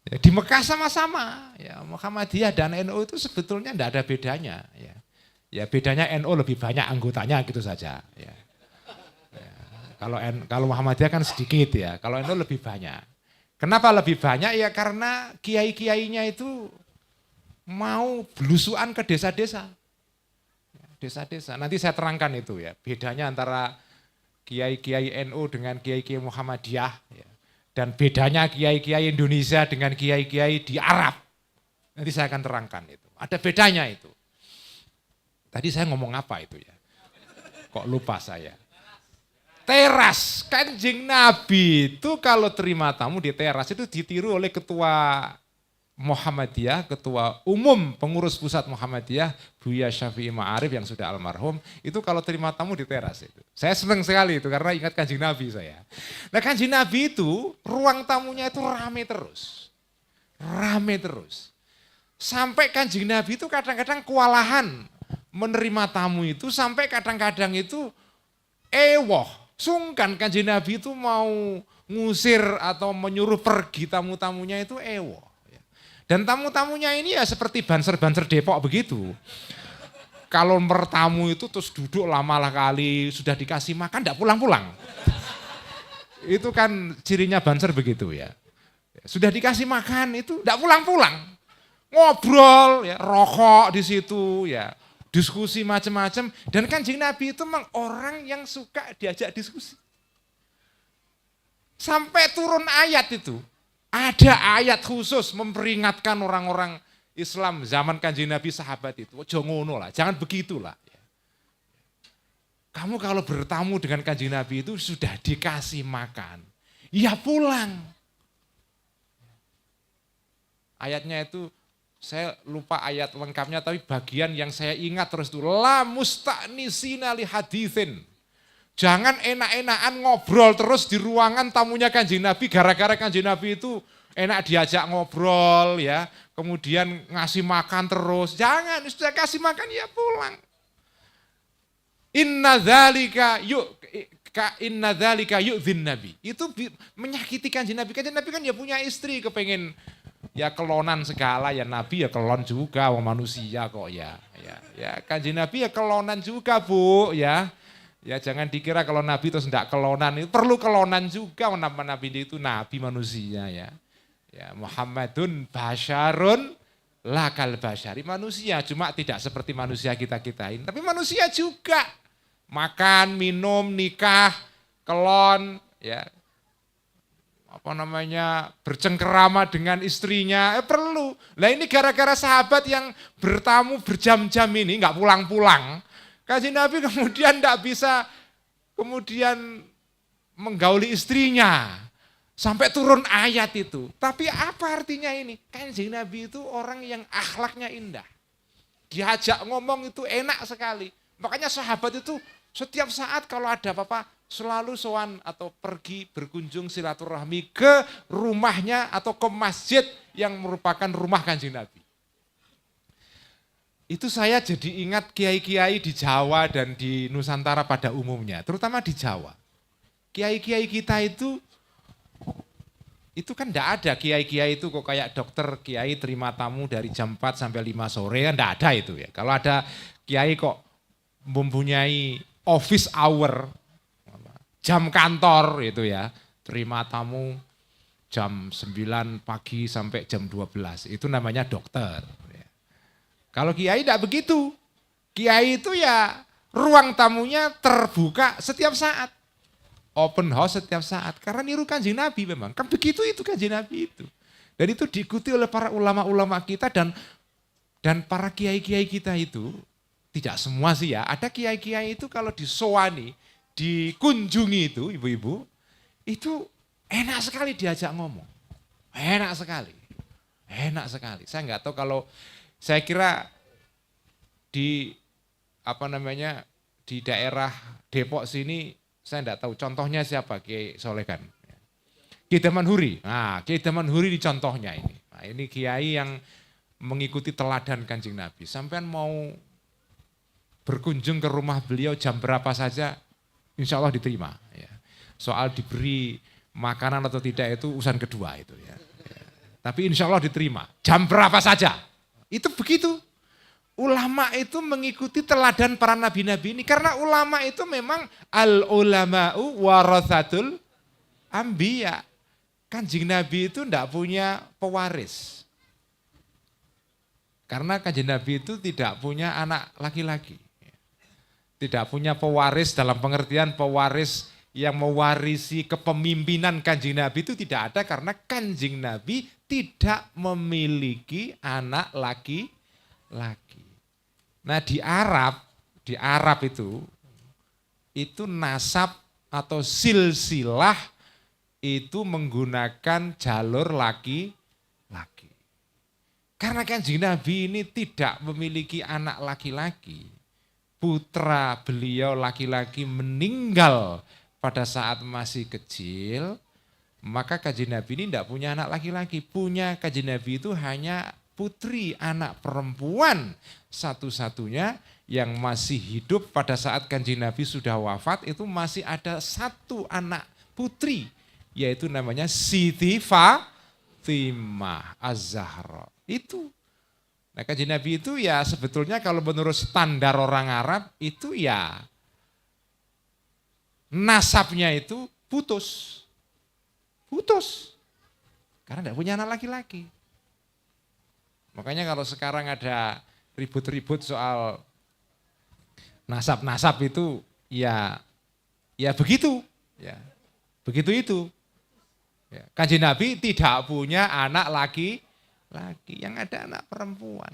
Ya, di Mekah sama-sama, ya Muhammadiyah dan NU itu sebetulnya tidak ada bedanya. Ya bedanya NU lebih banyak anggotanya gitu saja. Ya. Kalau Muhammadiyah kan sedikit ya, kalau NU lebih banyak. Kenapa lebih banyak? Ya karena kiai-kiainya itu mau belusuan ke desa-desa. Desa-desa, nanti saya terangkan itu ya, bedanya antara kiai-kiai NU dengan kiai-kiai Muhammadiyah. Ya. Dan bedanya kiai-kiai Indonesia dengan kiai-kiai di Arab. Nanti saya akan terangkan itu. Ada bedanya itu. Tadi saya ngomong apa itu ya? Kok lupa saya? Teras, Kanjeng Nabi itu kalau terima tamu di teras itu ditiru oleh ketua Muhammadiyah, ketua umum pengurus pusat Muhammadiyah, Buya Syafi'i Ma'arif yang sudah almarhum, itu kalau terima tamu di teras itu. Saya senang sekali itu karena ingat Kanjeng Nabi saya. Nah Kanjeng Nabi itu ruang tamunya itu rame terus. Rame terus. Sampai Kanjeng Nabi itu kadang-kadang kewalahan menerima tamu itu sampai kadang-kadang itu sungkan Kanjeng Nabi itu mau ngusir atau menyuruh pergi tamu-tamunya itu Dan tamu-tamunya ini ya seperti banser-banser Depok begitu. Kalau bertamu itu terus duduk lama kali, sudah dikasih makan tidak pulang-pulang. Itu kan cirinya banser begitu ya. Sudah dikasih makan itu tidak pulang-pulang. Ngobrol, ya, rokok di situ, ya, diskusi macam-macam. Dan Kanjeng Nabi itu memang orang yang suka diajak diskusi. Sampai turun ayat itu. Ada ayat khusus memperingatkan orang-orang Islam zaman Kanjeng Nabi sahabat itu. Jangan ngono lah, jangan begitulah. Kamu kalau bertamu dengan Kanjeng Nabi itu sudah dikasih makan, ya pulang. Ayatnya itu saya lupa ayat lengkapnya, tapi bagian yang saya ingat terus itu la musta'nisina li haditsin. Jangan enak-enakan ngobrol terus di ruangan tamunya Kanjeng Nabi gara-gara Kanjeng Nabi itu enak diajak ngobrol ya, kemudian ngasih makan terus. Jangan, sudah kasih makan ya pulang. Inna dzalika yu'dzin Nabi. Itu menyakiti Kanjeng Nabi. Kanjeng Nabi kan ya punya istri, kepengen ya kelonan segala, ya Nabi ya kelon juga, wong manusia kok ya. Ya Kanjeng Nabi ya kelonan juga Bu ya. Ya jangan dikira kalau Nabi terus tidak kelonan, itu perlu kelonan juga, Nabi itu Nabi manusia ya. Ya Muhammadun basyarun lakal basyari, manusia cuma tidak seperti manusia kita-kitain, tapi manusia juga. Makan, minum, nikah, kelon, ya bercengkerama dengan istrinya, perlu. Lah ini gara-gara sahabat yang bertamu berjam-jam ini nggak pulang-pulang. Kanjeng Nabi kemudian tidak bisa kemudian menggauli istrinya. Sampai turun ayat itu. Tapi apa artinya ini? Kanjeng Nabi itu orang yang akhlaknya indah. Diajak ngomong itu enak sekali. Makanya sahabat itu setiap saat kalau ada apa-apa selalu sowan atau pergi berkunjung silaturahmi ke rumahnya atau ke masjid yang merupakan rumah Kanjeng Nabi. Itu saya jadi ingat kiai-kiai di Jawa dan di Nusantara pada umumnya, terutama di Jawa. Kiai-kiai kita itu kan enggak ada kiai-kiai itu kok kayak dokter kiai terima tamu dari jam 4 sampai 5 sore, kan enggak ada itu ya. Kalau ada kiai kok mempunyai office hour, jam kantor itu ya, terima tamu jam 9 pagi sampai jam 12, itu namanya dokter. Kalau kiai tidak begitu, kiai itu ya ruang tamunya terbuka setiap saat. Open house setiap saat. Karena niru Kanjeng Nabi memang. Kan begitu itu Kanjeng Nabi itu. Dan itu diikuti oleh para ulama-ulama kita dan para kiai-kiai kita itu. Tidak semua sih ya. Ada kiai-kiai itu kalau disowani, dikunjungi itu ibu-ibu. Itu enak sekali diajak ngomong. Enak sekali. Enak sekali. Saya nggak tahu kalau, saya kira di di daerah Depok sini, saya enggak tahu contohnya siapa, Kiai Solekan. Kiai Damanhuri, Kiai Damanhuri di contohnya ini. Nah, ini Kiai yang mengikuti teladan Kanjeng Nabi. Sampean mau berkunjung ke rumah beliau jam berapa saja, insya Allah diterima. Ya. Soal diberi makanan atau tidak itu urusan kedua itu. Ya. Tapi insya Allah diterima, jam berapa saja. Itu begitu. Ulama itu mengikuti teladan para nabi-nabi ini. Karena ulama itu memang al-ulama'u warathatul anbiya. Kanjeng Nabi itu tidak punya pewaris. Karena Kanjeng Nabi itu tidak punya anak laki-laki. Tidak punya pewaris dalam pengertian pewaris yang mewarisi kepemimpinan Kanjeng Nabi itu tidak ada. Karena Kanjeng Nabi tidak memiliki anak laki-laki. Nah di Arab itu nasab atau silsilah itu menggunakan jalur laki-laki. Karena Kanjeng Nabi ini tidak memiliki anak laki-laki, putra beliau laki-laki meninggal pada saat masih kecil, maka Kanjeng Nabi ini tidak punya anak laki-laki, punya Kanjeng Nabi itu hanya putri, anak perempuan satu-satunya yang masih hidup pada saat Kanjeng Nabi sudah wafat. Itu masih ada satu anak putri, yaitu namanya Siti Fatimah Az-Zahra. Itu. Nah Kanjeng Nabi itu ya sebetulnya kalau menurut standar orang Arab itu ya nasabnya itu putus. Putus. Karena tidak punya anak laki-laki. Makanya kalau sekarang ada ribut-ribut soal nasab-nasab itu ya begitu, ya begitu itu. Ya. Kanjeng Nabi tidak punya anak laki-laki, yang ada anak perempuan.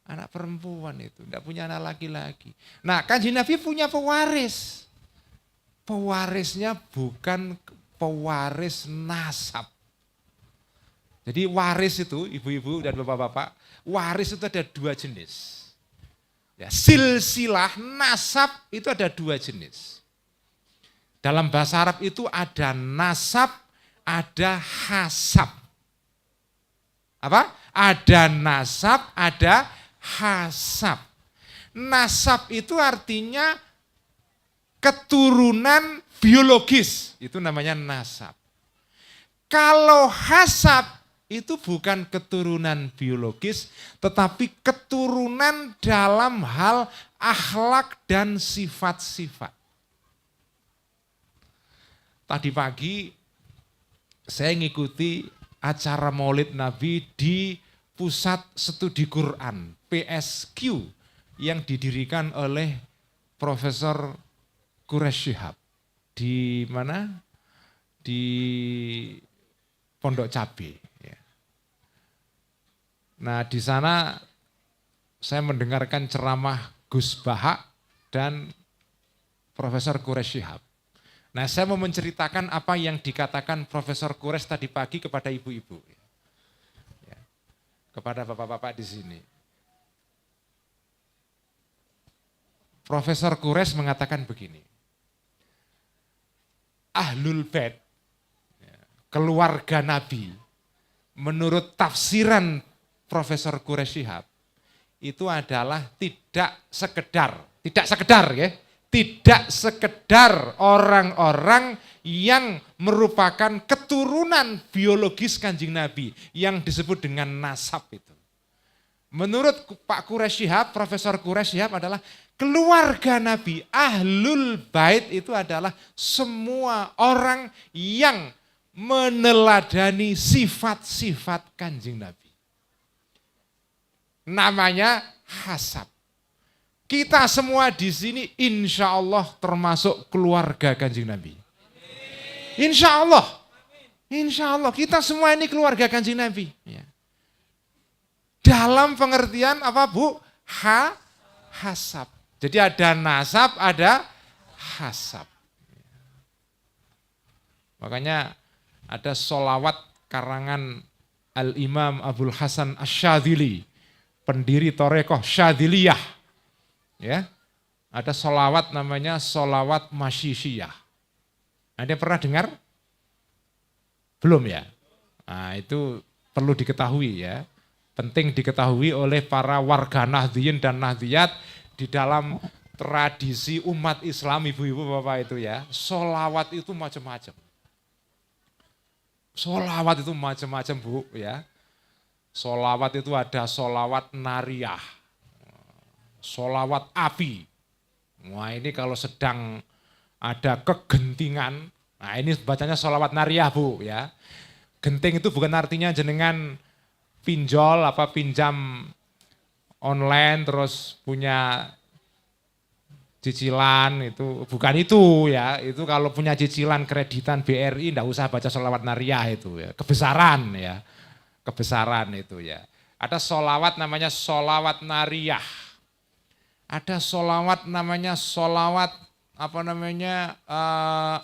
Anak perempuan itu tidak punya anak laki-laki. Nah Kanjeng Nabi punya pewaris. Pewarisnya bukan pewaris nasab. Jadi waris itu, ibu-ibu dan bapak-bapak, waris itu ada dua jenis. Ya, silsilah, nasab itu ada dua jenis. Dalam bahasa Arab itu ada nasab, ada hasab. Apa? Ada nasab, ada hasab. Nasab itu artinya keturunan biologis, itu namanya nasab. Kalau hasab, itu bukan keturunan biologis, tetapi keturunan dalam hal akhlak dan sifat-sifat. Tadi pagi saya ngikuti acara Maulid Nabi di Pusat Studi Quran, PSQ, yang didirikan oleh Profesor Quraish Shihab. Di mana? Di Pondok Cabe. Nah di sana saya mendengarkan ceramah Gus Bahak dan Profesor Quraish Shihab. Nah saya mau menceritakan apa yang dikatakan Profesor Quraish tadi pagi kepada ibu-ibu. Ya, kepada bapak-bapak di sini. Profesor Quraish mengatakan begini. Ahlul Bait, keluarga Nabi, menurut tafsiran Profesor Quraish Shihab itu adalah tidak sekedar orang-orang yang merupakan keturunan biologis Kanjeng Nabi yang disebut dengan nasab itu. Menurut Pak Quraish Shihab, Profesor Quraish Shihab adalah keluarga Nabi, Ahlul Bait itu adalah semua orang yang meneladani sifat-sifat Kanjeng Nabi. Namanya hasab. Kita semua di sini insya Allah termasuk keluarga Kanjeng Nabi. Insya Allah. Insya Allah kita semua ini keluarga Kanjeng Nabi. Ya. Dalam pengertian apa Bu? Hasab. Jadi ada nasab, ada hasab. Makanya ada sholawat karangan Al-Imam Abul Hasan Asy-Syadzili, pendiri Thorekoh Syadziliyah. Ya, ada sholawat namanya sholawat Masyishiyah. Ada yang pernah dengar? Belum ya? Nah, itu perlu diketahui ya. Penting diketahui oleh para warga Nahdliyin dan Nahdliyat di dalam tradisi umat Islam, ibu-ibu bapak itu ya. Sholawat itu macam-macam. Sholawat itu macam-macam Bu ya. Sholawat itu ada sholawat nariyah, sholawat api. Wah ini kalau sedang ada kegentingan, nah ini bacanya sholawat nariyah Bu ya. Genting itu bukan artinya jenengan pinjol apa pinjam online terus punya cicilan, itu bukan itu ya. Itu kalau punya cicilan kreditan BRI enggak usah baca sholawat nariyah itu ya. Kebesaran ya. Kebesaran itu ya. Ada sholawat namanya sholawat nariyah. Ada sholawat namanya sholawat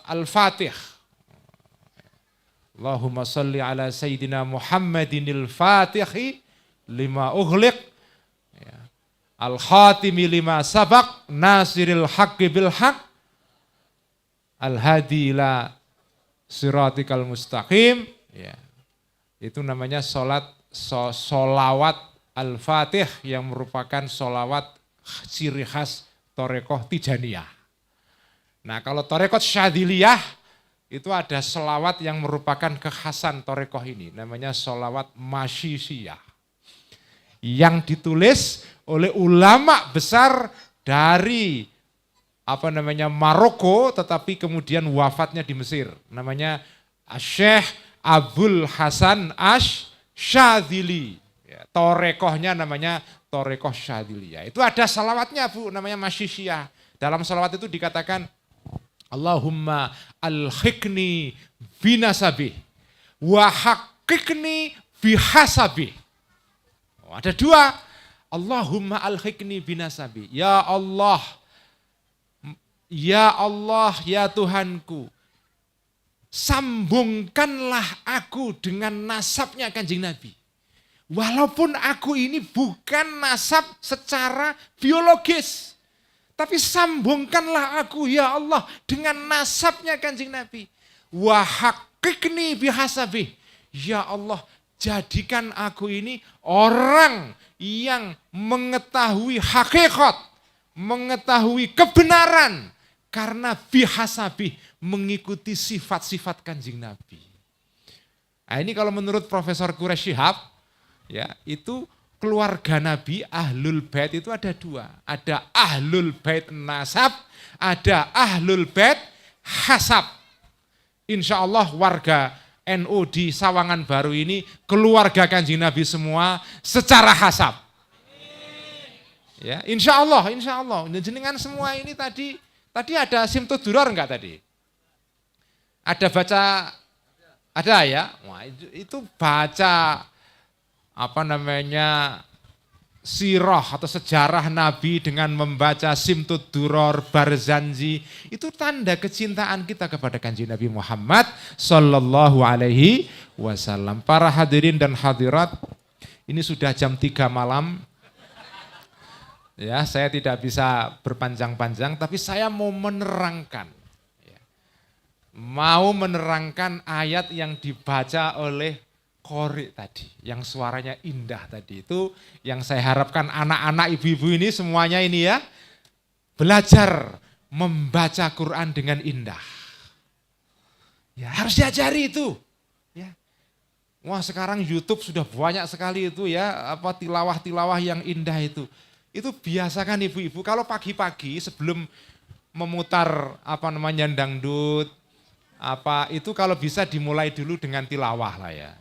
Al-Fatih. Allahumma salli ala Sayyidina Muhammadinil Fatihi lima ughliq. Ya. Al-Khatimi lima sabaq, nasiril haqqi bil haqq, al-hadi ila siratikal mustaqim. Ya. Itu namanya sholawat Al-Fatih yang merupakan sholawat ciri khas Thorekoh Tijaniyah. Nah kalau Thorekoh Syadziliyah itu ada sholawat yang merupakan kekhasan Thorekoh ini. Namanya sholawat Masyishiyah. Yang ditulis oleh ulama besar dari Maroko tetapi kemudian wafatnya di Mesir. Namanya Syekh Abul Hasan Asy-Syadzili. Ya, Thorekohnya namanya Thorekoh Syadziliyah. Itu ada salawatnya Bu, namanya Masyishiyah. Dalam salawat itu dikatakan, Allahumma alhiqni binasabih wa haqiqni bihasabih. Oh, ada dua. Allahumma alhiqni binasabih. Ya Allah, ya Tuhanku, sambungkanlah aku dengan nasabnya Kanjeng Nabi. Walaupun aku ini bukan nasab secara biologis. Tapi sambungkanlah aku ya Allah dengan nasabnya Kanjeng Nabi. Wa haqiqni bihasabih. Ya Allah, jadikan aku ini orang yang mengetahui hakikat, mengetahui kebenaran. Karena bihasabih mengikuti sifat-sifat Kanjeng Nabi. Nah ini kalau menurut Profesor Quraish Shihab, ya itu keluarga Nabi Ahlul Bait itu ada dua. Ada Ahlul Bait Nasab, ada Ahlul Bait Hasab. Insya Allah warga NU di Sawangan Baru ini keluarga Kanjeng Nabi semua secara hasab. Ya, insya Allah. Jenengan semua ini tadi ada simtud duror enggak tadi? Ada baca, ada ya? Wah, itu baca sirah atau sejarah Nabi dengan membaca simtud duror Barzanji. Itu tanda kecintaan kita kepada Kanjeng Nabi Muhammad sallallahu alaihi wasallam. Para hadirin dan hadirat, ini sudah jam 3 malam. Ya, saya tidak bisa berpanjang-panjang, tapi saya mau menerangkan. Mau menerangkan ayat yang dibaca oleh Qori tadi, yang suaranya indah tadi. Itu yang saya harapkan anak-anak ibu-ibu ini semuanya ini ya, belajar membaca Quran dengan indah. Ya, harus diajari itu. Ya. Wah sekarang YouTube sudah banyak sekali itu ya, tilawah-tilawah yang indah itu. Itu biasakan ibu-ibu kalau pagi-pagi sebelum memutar dangdut itu kalau bisa dimulai dulu dengan tilawah lah ya.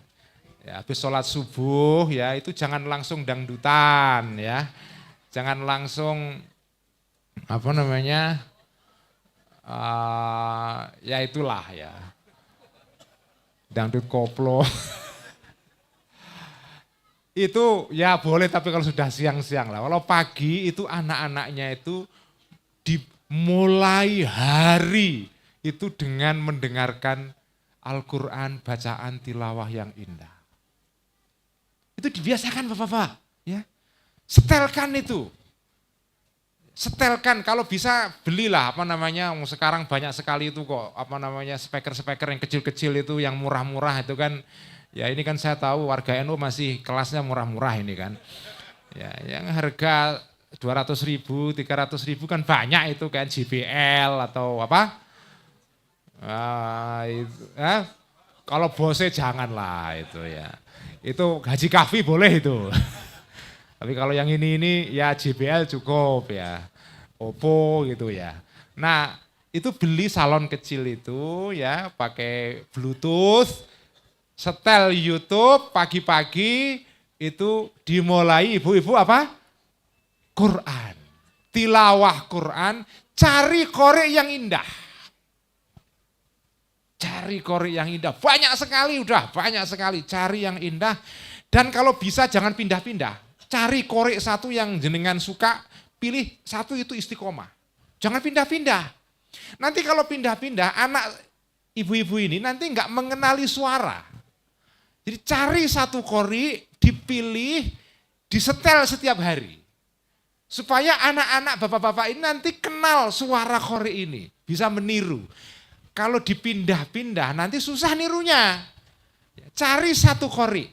Ya, habis sholat subuh ya itu jangan langsung dangdutan ya. Jangan langsung apa namanya, ya itulah ya, dangdut koplo. Itu ya boleh, tapi kalau sudah siang-siang lah. Kalau pagi itu anak-anaknya itu dimulai hari itu dengan mendengarkan Al-Quran, bacaan tilawah yang indah. Itu dibiasakan Bapak-bapak, ya. Setelkan itu. Setelkan, kalau bisa belilah apa namanya, sekarang banyak sekali itu kok, apa namanya, speaker-speaker yang kecil-kecil itu yang murah-murah itu kan. Ya ini kan saya tahu warga NU masih kelasnya murah-murah ini kan. Ya, yang harga 200.000, 300.000 kan banyak itu kan, JBL atau apa. Kalau Bose janganlah itu ya. Itu Haji Kahfi boleh itu. Tapi kalau yang ini ya JBL cukup ya. Oppo gitu ya. Nah itu beli salon kecil itu ya pakai Bluetooth. Setel YouTube pagi-pagi itu dimulai ibu-ibu apa? Quran. Tilawah Quran, cari korek yang indah. Cari korek yang indah. Banyak sekali udah, banyak sekali. Cari yang indah. Dan kalau bisa jangan pindah-pindah. Cari korek satu yang jenengan suka, pilih satu itu istiqomah. Jangan pindah-pindah. Nanti kalau pindah-pindah, anak ibu-ibu ini nanti enggak mengenali suara. Jadi cari satu kori, dipilih, disetel setiap hari. Supaya anak-anak bapak-bapak ini nanti kenal suara kori ini. Bisa meniru. Kalau dipindah-pindah nanti susah nirunya. Cari satu kori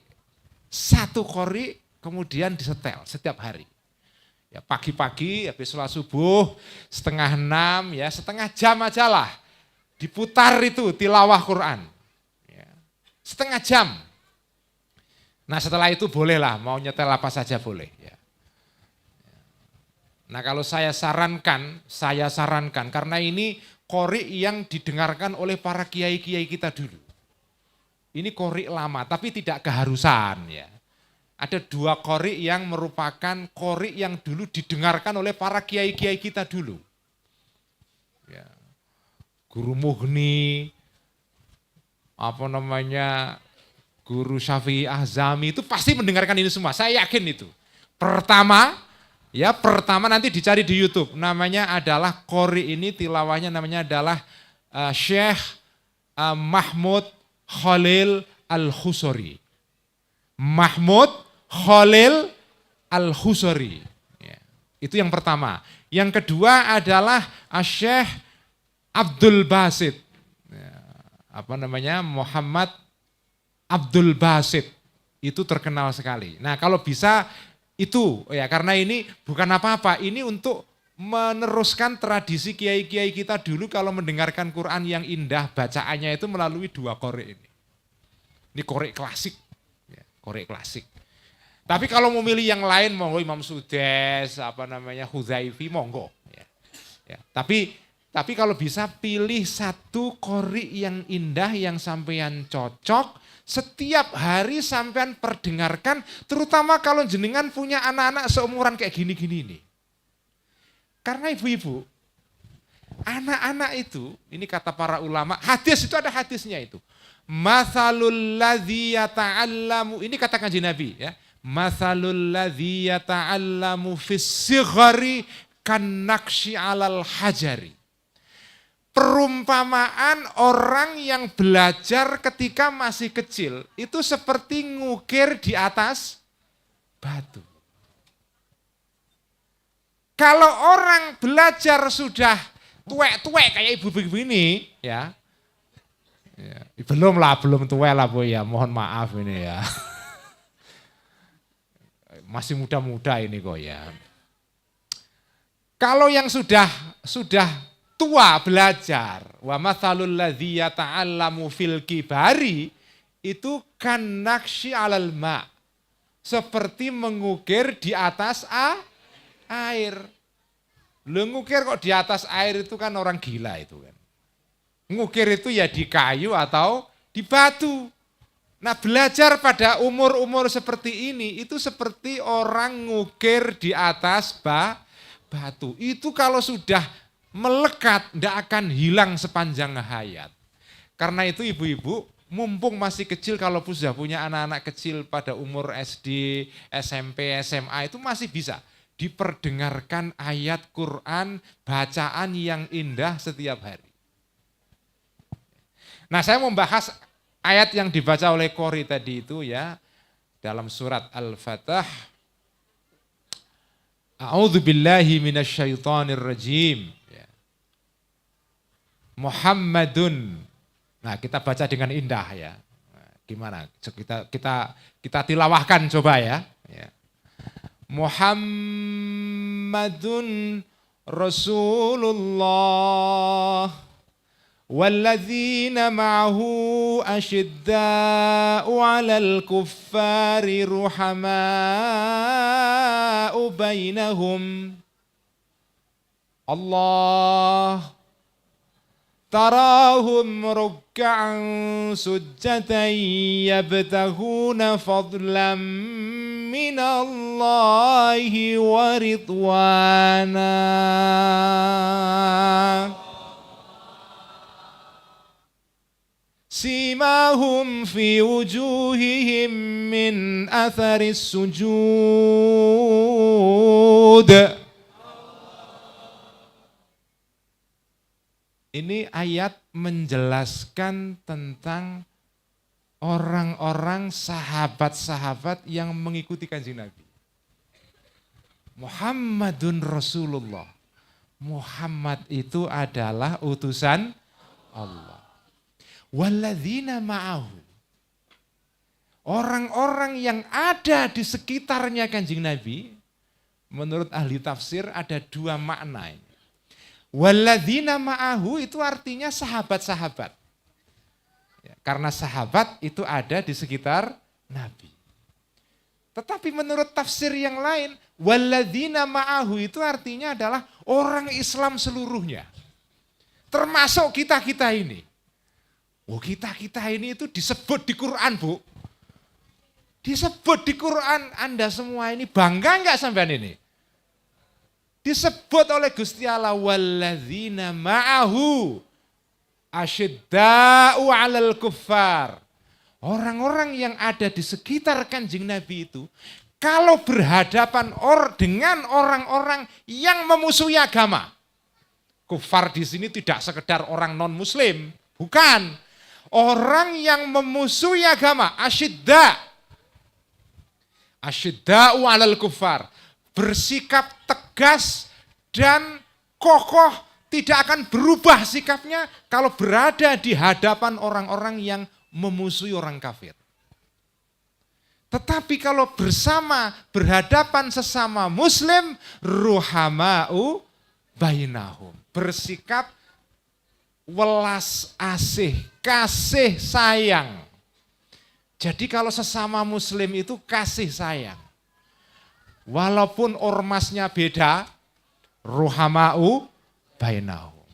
kemudian disetel setiap hari. Ya, pagi-pagi habis sholat subuh, 5:30 ya, setengah jam aja lah. Diputar itu tilawah Quran. Ya, setengah jam. Nah setelah itu bolehlah, mau nyetel apa saja boleh. Ya. Nah kalau saya sarankan karena ini qori yang didengarkan oleh para kiai-kiai kita dulu. Ini qori lama, tapi tidak keharusan ya. Ada 2 qori yang merupakan qori yang dulu didengarkan oleh para kiai-kiai kita dulu. Ya. Guru Mughni, Guru Syafi'i Azami itu pasti mendengarkan ini semua, saya yakin itu. Pertama nanti dicari di YouTube, namanya adalah qori ini tilawahnya namanya adalah Syekh Mahmud Khalil Al-Khusori. Mahmud Khalil Al-Khusori. Ya, itu yang pertama. Yang kedua adalah Syekh Abdul Basit. Ya, Muhammad Abdul Basit, itu terkenal sekali. Nah kalau bisa itu ya, karena ini bukan apa-apa, ini untuk meneruskan tradisi kiai-kiai kita dulu kalau mendengarkan Quran yang indah, bacaannya itu melalui 2 qori ini. Ini qori klasik, ya, qori klasik. Tapi kalau mau milih yang lain, monggo Imam Sudes, Huzaifi, monggo. Ya. Ya. Tapi kalau bisa pilih satu qori yang indah, yang sampean cocok, setiap hari sampean perdengarkan, terutama kalau jenengan punya anak-anak seumuran kayak gini-gini ini. Karena ibu-ibu, anak-anak itu, ini kata para ulama, hadis itu ada hadisnya itu. Mathalul ladzi yata'allamu, ini kata Kanjeng Nabi ya. Mathalul ladzi yata'allamu fis sighari kannaqshi 'alal hajari. Perumpamaan orang yang belajar ketika masih kecil itu seperti ngukir di atas batu. Kalau orang belajar sudah tuwek-tuwek kayak ibu-ibu ini ya. Belum tuwek lah Bu ya, mohon maaf ini ya. Masih muda-muda ini kok ya. Kalau yang sudah tua belajar, wa mathalul ladzi yata'allamu fil kibari, itu kan naqshi 'alal ma', seperti mengukir di atas air. Lu ngukir kok di atas air itu kan orang gila itu kan. Ngukir itu ya di kayu atau di batu. Nah belajar pada umur-umur seperti ini itu seperti orang ngukir di atas batu. Itu kalau sudah melekat tidak akan hilang sepanjang hayat. Karena itu ibu-ibu, mumpung masih kecil, kalau sudah punya anak-anak kecil pada umur SD, SMP, SMA itu masih bisa diperdengarkan ayat Quran, bacaan yang indah setiap hari. Nah, saya membahas ayat yang dibaca oleh Qori tadi itu ya, dalam surat Al-Fatah. A'udzubillahi minasyaitonirrajim. Muhammadun. Nah, kita baca dengan indah ya. Nah, gimana? Kita tilawahkan coba ya. Muhammadun Rasulullah walladzina ma'ahu asyidda'u 'alal kuffari ruhama'u bainahum. Allah تراهم ركعا سجدا يبتغون فضلا من الله ورضوانا سيماهم في وجوههم من أثر السجود. Ini ayat menjelaskan tentang orang-orang sahabat-sahabat yang mengikuti Kanjeng Nabi. Muhammadun Rasulullah. Muhammad itu adalah utusan Allah. Walladzina ma'ahu. Orang-orang yang ada di sekitarnya Kanjeng Nabi, menurut ahli tafsir ada dua makna ini. Walladzina ma'ahu itu artinya sahabat-sahabat. Ya, karena sahabat itu ada di sekitar Nabi. Tetapi menurut tafsir yang lain, walladzina ma'ahu itu artinya adalah orang Islam seluruhnya. Termasuk kita-kita ini. Oh, kita-kita ini itu disebut di Quran, Bu. Disebut di Quran, Anda semua ini bangga enggak sampean ini? Disebut oleh Gusti Allah walladzina ma'ahu asyidda'u 'alal kuffar. Orang-orang yang ada di sekitar Kanjeng Nabi itu kalau berhadapan dengan orang-orang yang memusuhi agama. Kufar di sini tidak sekedar orang non muslim, bukan. Orang yang memusuhi agama, asyidda'u 'alal kuffar. Bersikap tegas dan kokoh, tidak akan berubah sikapnya kalau berada di hadapan orang-orang yang memusuhi orang kafir. Tetapi kalau berhadapan sesama muslim, ruhama'u bainahum. Bersikap welas asih, kasih sayang. Jadi kalau sesama muslim itu kasih sayang. Walaupun ormasnya beda, ruhama'u bainahum.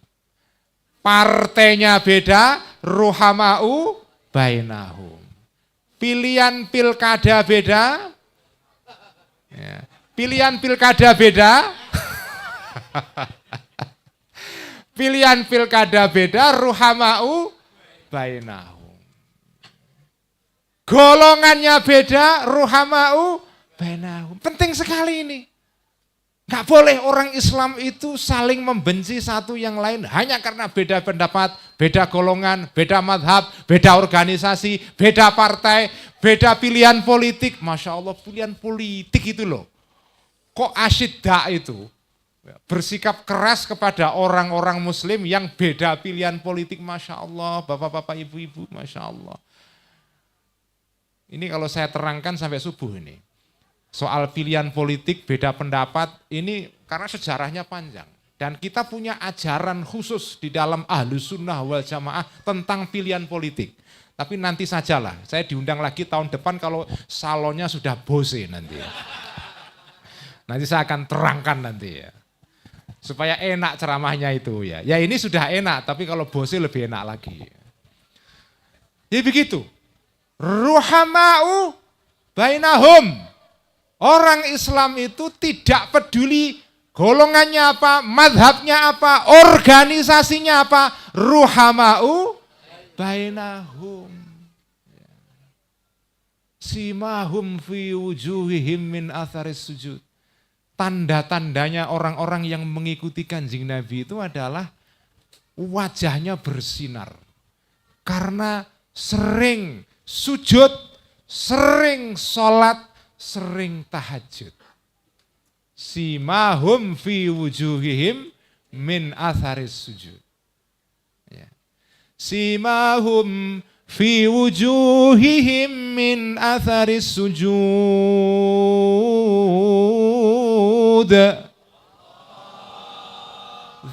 Partainya beda, ruhama'u bainahum. Pilihan pilkada beda, pilihan pilkada beda, pilihan pilkada beda, ruhama'u bainahum. Golongannya beda, ruhama'u bainahum. Penting sekali ini. Gak boleh orang Islam itu saling membenci satu yang lain hanya karena beda pendapat, beda golongan, beda madhab, beda organisasi, beda partai, beda pilihan politik. Masya Allah, pilihan politik itu loh. Kok asyidda itu bersikap keras kepada orang-orang muslim yang beda pilihan politik. Masya Allah, bapak-bapak, ibu-ibu, Masya Allah. Ini kalau saya terangkan sampai subuh ini. Soal pilihan politik, beda pendapat, ini karena sejarahnya panjang. Dan kita punya ajaran khusus di dalam Ahlus Sunnah wal Jamaah tentang pilihan politik. Tapi nanti sajalah, saya diundang lagi tahun depan kalau salonnya sudah bose nanti. Nanti saya akan terangkan nanti ya. Supaya enak ceramahnya itu ya. Ya ini sudah enak, tapi kalau bose lebih enak lagi. Jadi begitu. Ruhama'u bainahum. Orang Islam itu tidak peduli golongannya apa, madhabnya apa, organisasinya apa, ruhama'u bainahum. Simahum fi wujuhihim min atharis sujud. Tanda-tandanya orang-orang yang mengikuti Kanjeng Nabi itu adalah wajahnya bersinar. Karena sering sujud, sering sholat, sering tahajud. Simahum fi wujuhihim min atharis sujud. Ya. Simahum fi wujuhihim min atharis sujud.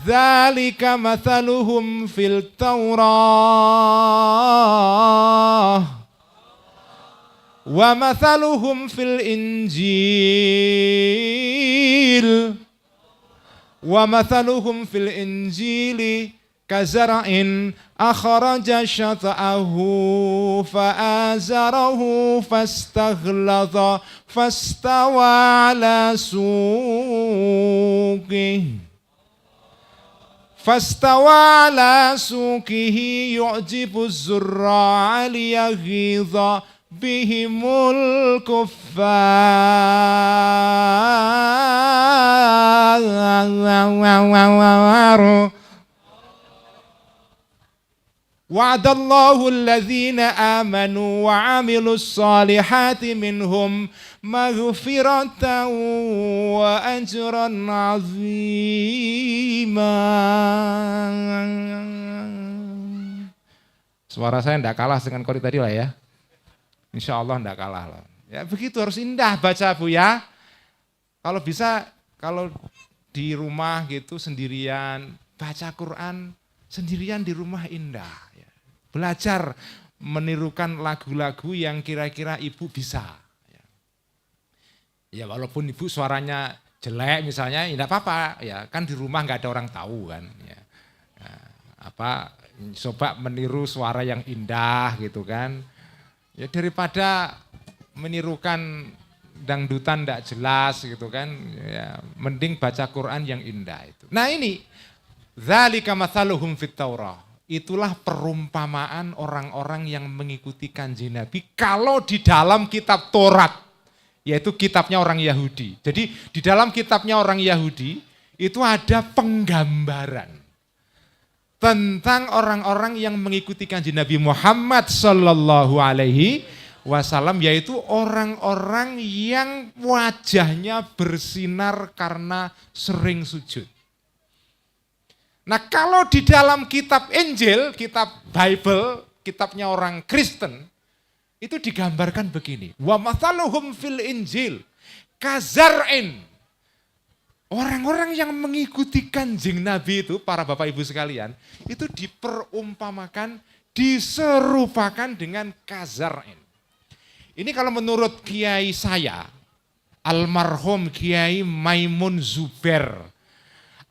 Dzalika mathaluhum fil Taurah wa mathaluhum fil Injil wa mathaluhum fil Injili kazara'in akhraja syata'ahu fa'azarahu fastaghladha fastawa ala suqih fastawa ala suqihi yu'jibu az-zurra'a liyaghidha bihimul kuffar. Wa'adallahu alladhina amanu wa 'amilus salihati minhum maghfiratan wa ajran 'azima. Suara saya enggak kalah dengan Qori tadi lah ya. Insya Allah enggak kalah lah. Ya begitu, harus indah baca Bu ya. Kalau bisa, kalau di rumah gitu sendirian, baca Quran sendirian di rumah indah. Belajar menirukan lagu-lagu yang kira-kira ibu bisa. Ya walaupun ibu suaranya jelek misalnya, ya enggak apa-apa. Ya kan di rumah enggak ada orang tahu kan. Ya. Coba meniru suara yang indah gitu kan. Ya daripada menirukan dangdutan enggak jelas gitu kan. Ya, mending baca Quran yang indah itu. Nah ini, dzalika mathaluhum fit Taurah. Itulah perumpamaan orang-orang yang mengikuti Kanjeng Nabi kalau di dalam kitab Taurat, yaitu kitabnya orang Yahudi. Jadi di dalam kitabnya orang Yahudi itu ada penggambaran tentang orang-orang yang mengikuti Kanjeng Nabi Muhammad sallallahu alaihi wasallam, yaitu orang-orang yang wajahnya bersinar karena sering sujud. Nah kalau di dalam kitab Injil, kitab Bible, kitabnya orang Kristen, itu digambarkan begini. Wa mathaluhum fil Injil kazar'in. Orang-orang yang mengikuti Kanjeng Nabi itu, para Bapak Ibu sekalian, itu diperumpamakan, diserupakan dengan kazar'in. Ini kalau menurut kiai saya, almarhum Kiai Maimun Zuber,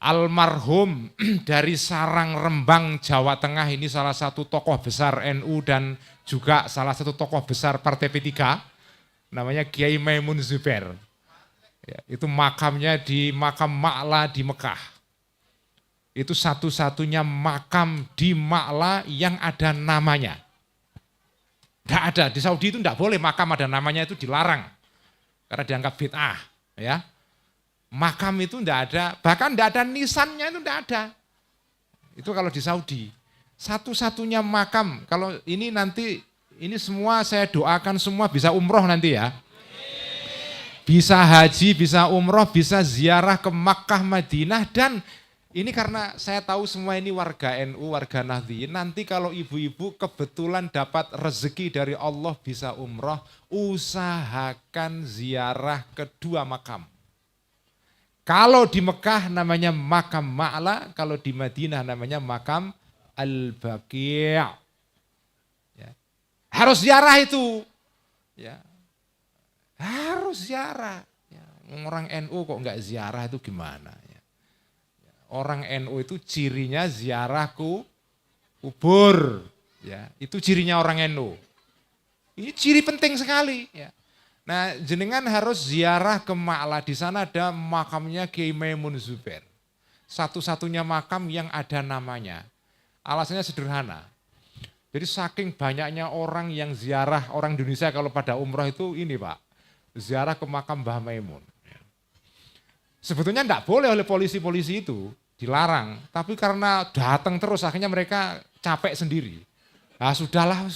almarhum dari Sarang Rembang, Jawa Tengah, ini salah satu tokoh besar NU dan juga salah satu tokoh besar Partai P3, namanya Kiai Maimun Zuber. Ya, itu makamnya di makam Ma'la di Mekah. Itu satu-satunya makam di Ma'la yang ada namanya. Tidak ada, di Saudi itu tidak boleh makam ada namanya, itu dilarang. Karena dianggap bid'ah. Ya. Makam itu tidak ada, bahkan tidak ada nisannya, itu tidak ada. Itu kalau di Saudi. Satu-satunya makam, kalau ini nanti, ini semua saya doakan semua bisa umroh nanti ya. Bisa haji, bisa umroh, bisa ziarah ke Makkah, Madinah, dan ini karena saya tahu semua ini warga NU, warga Nahdliyin, nanti kalau ibu-ibu kebetulan dapat rezeki dari Allah bisa umroh, usahakan ziarah kedua makam. Kalau di Mekah namanya makam Ma'la, kalau di Madinah namanya makam Al-Baqi'. Ya. Harus ziarah itu. Ya. Harus ziarah. Ya. Orang NU kok enggak ziarah itu gimana? Ya. Orang NU itu cirinya ziarah kubur. Ya. Itu cirinya orang NU. Ini ciri penting sekali. Ya. Nah, jenengan harus ziarah ke Ma'la. Di sana ada makamnya Kiai Maimun Zubair. Satu-satunya makam yang ada namanya. Alasannya sederhana. Jadi saking banyaknya orang yang ziarah, orang Indonesia kalau pada umroh itu ini Pak, ziarah ke makam Mbah Maimun. Sebetulnya enggak boleh oleh polisi-polisi itu, dilarang. Tapi karena datang terus akhirnya mereka capek sendiri. Nah sudahlah,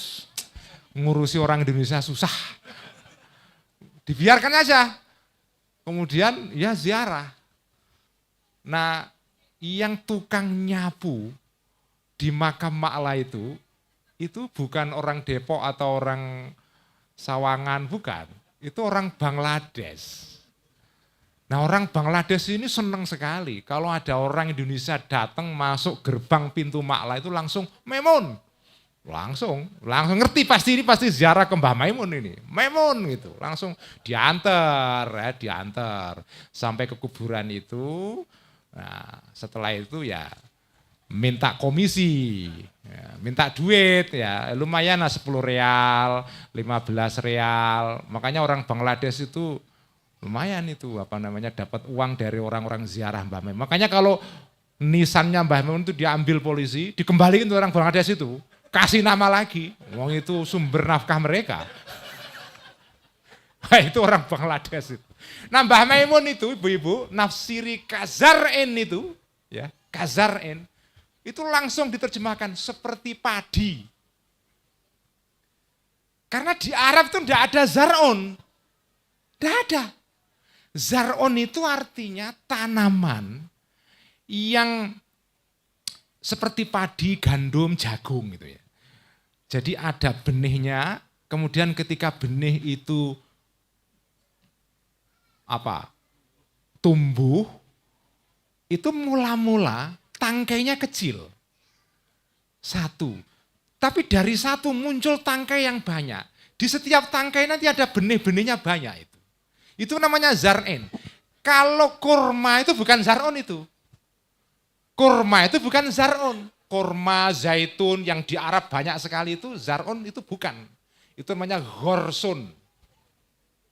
ngurusi orang Indonesia susah. Dibiarkan aja. Kemudian ya ziarah. Nah yang tukang nyapu di makam Ma'la itu bukan orang Depok atau orang Sawangan, bukan. Itu orang Bangladesh. Nah orang Bangladesh ini senang sekali. Kalau ada orang Indonesia datang masuk gerbang pintu Ma'la itu langsung Maimun. Langsung ngerti pasti ziarah ke Mbah Maimun ini. Maimun gitu. Langsung diantar sampai ke kuburan itu. Nah, setelah itu ya minta komisi, ya, minta duit ya, lumayan lah 10 real, 15 real. Makanya orang Bangladesh itu lumayan itu dapat uang dari orang-orang ziarah Mbah Maimun. Makanya kalau nisannya Mbah Maimun itu diambil polisi, dikembalikan ke orang Bangladesh itu, kasih nama lagi. Wong itu sumber nafkah mereka. Itu orang Bangladesh itu. Nah Mbah Maimun itu ibu-ibu nafsiri kazar'in itu, ya kazar'in, itu langsung diterjemahkan seperti padi. Karena di Arab itu tidak ada zar'un. Tidak ada. Zar'un itu artinya tanaman yang seperti padi, gandum, jagung gitu ya. Jadi ada benihnya, kemudian ketika benih itu tumbuh, itu mula-mula tangkainya kecil. Satu. Tapi dari satu muncul tangkai yang banyak. Di setiap tangkai nanti ada benih-benihnya banyak itu. Itu namanya zar'in. Kalau kurma itu bukan zar'un itu. Kurma itu bukan zar'un. Kurma, zaitun yang di Arab banyak sekali itu zar'un itu bukan. Itu namanya ghorsun.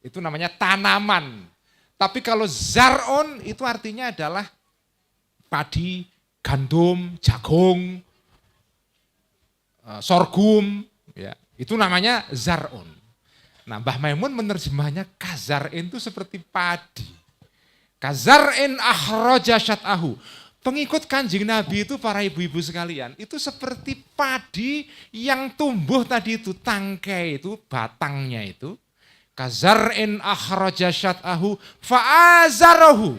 Itu namanya tanaman. Tapi kalau zar'un itu artinya adalah padi, gandum, jagung, sorghum, ya. Itu namanya zar'un. Nah, Mbah Maimun menerjemahnya kazar'in itu seperti padi. Kazar'in akhraja syat'ahu. Pengikut Kanjeng Nabi itu para ibu-ibu sekalian, itu seperti padi yang tumbuh tadi itu, tangkai itu, batangnya itu. Kazar'in akhraja syat'ahu fa'azarahu.